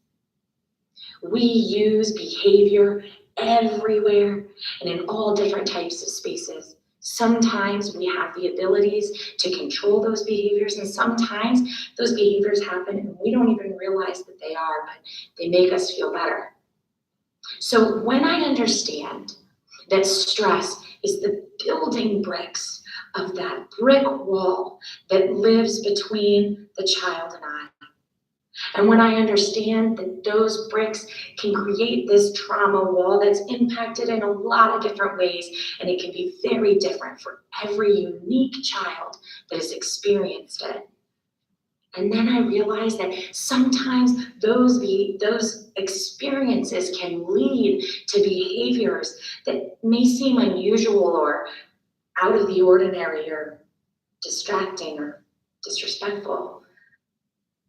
We use behavior everywhere and in all different types of spaces. Sometimes we have the abilities to control those behaviors, and sometimes those behaviors happen and we don't even realize that they are, but they make us feel better. So when I understand that stress is the building bricks of that brick wall that lives between the child and I, and when I understand that those bricks can create this trauma wall that's impacted in a lot of different ways, and it can be very different for every unique child that has experienced it. And then I realize that sometimes those experiences can lead to behaviors that may seem unusual or out of the ordinary or distracting or disrespectful.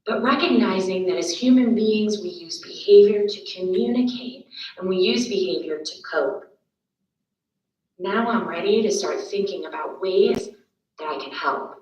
But recognizing that as human beings, we use behavior to communicate and we use behavior to cope. Now I'm ready to start thinking about ways that I can help.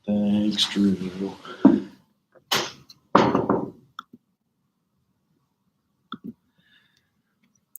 Thanks, Drew.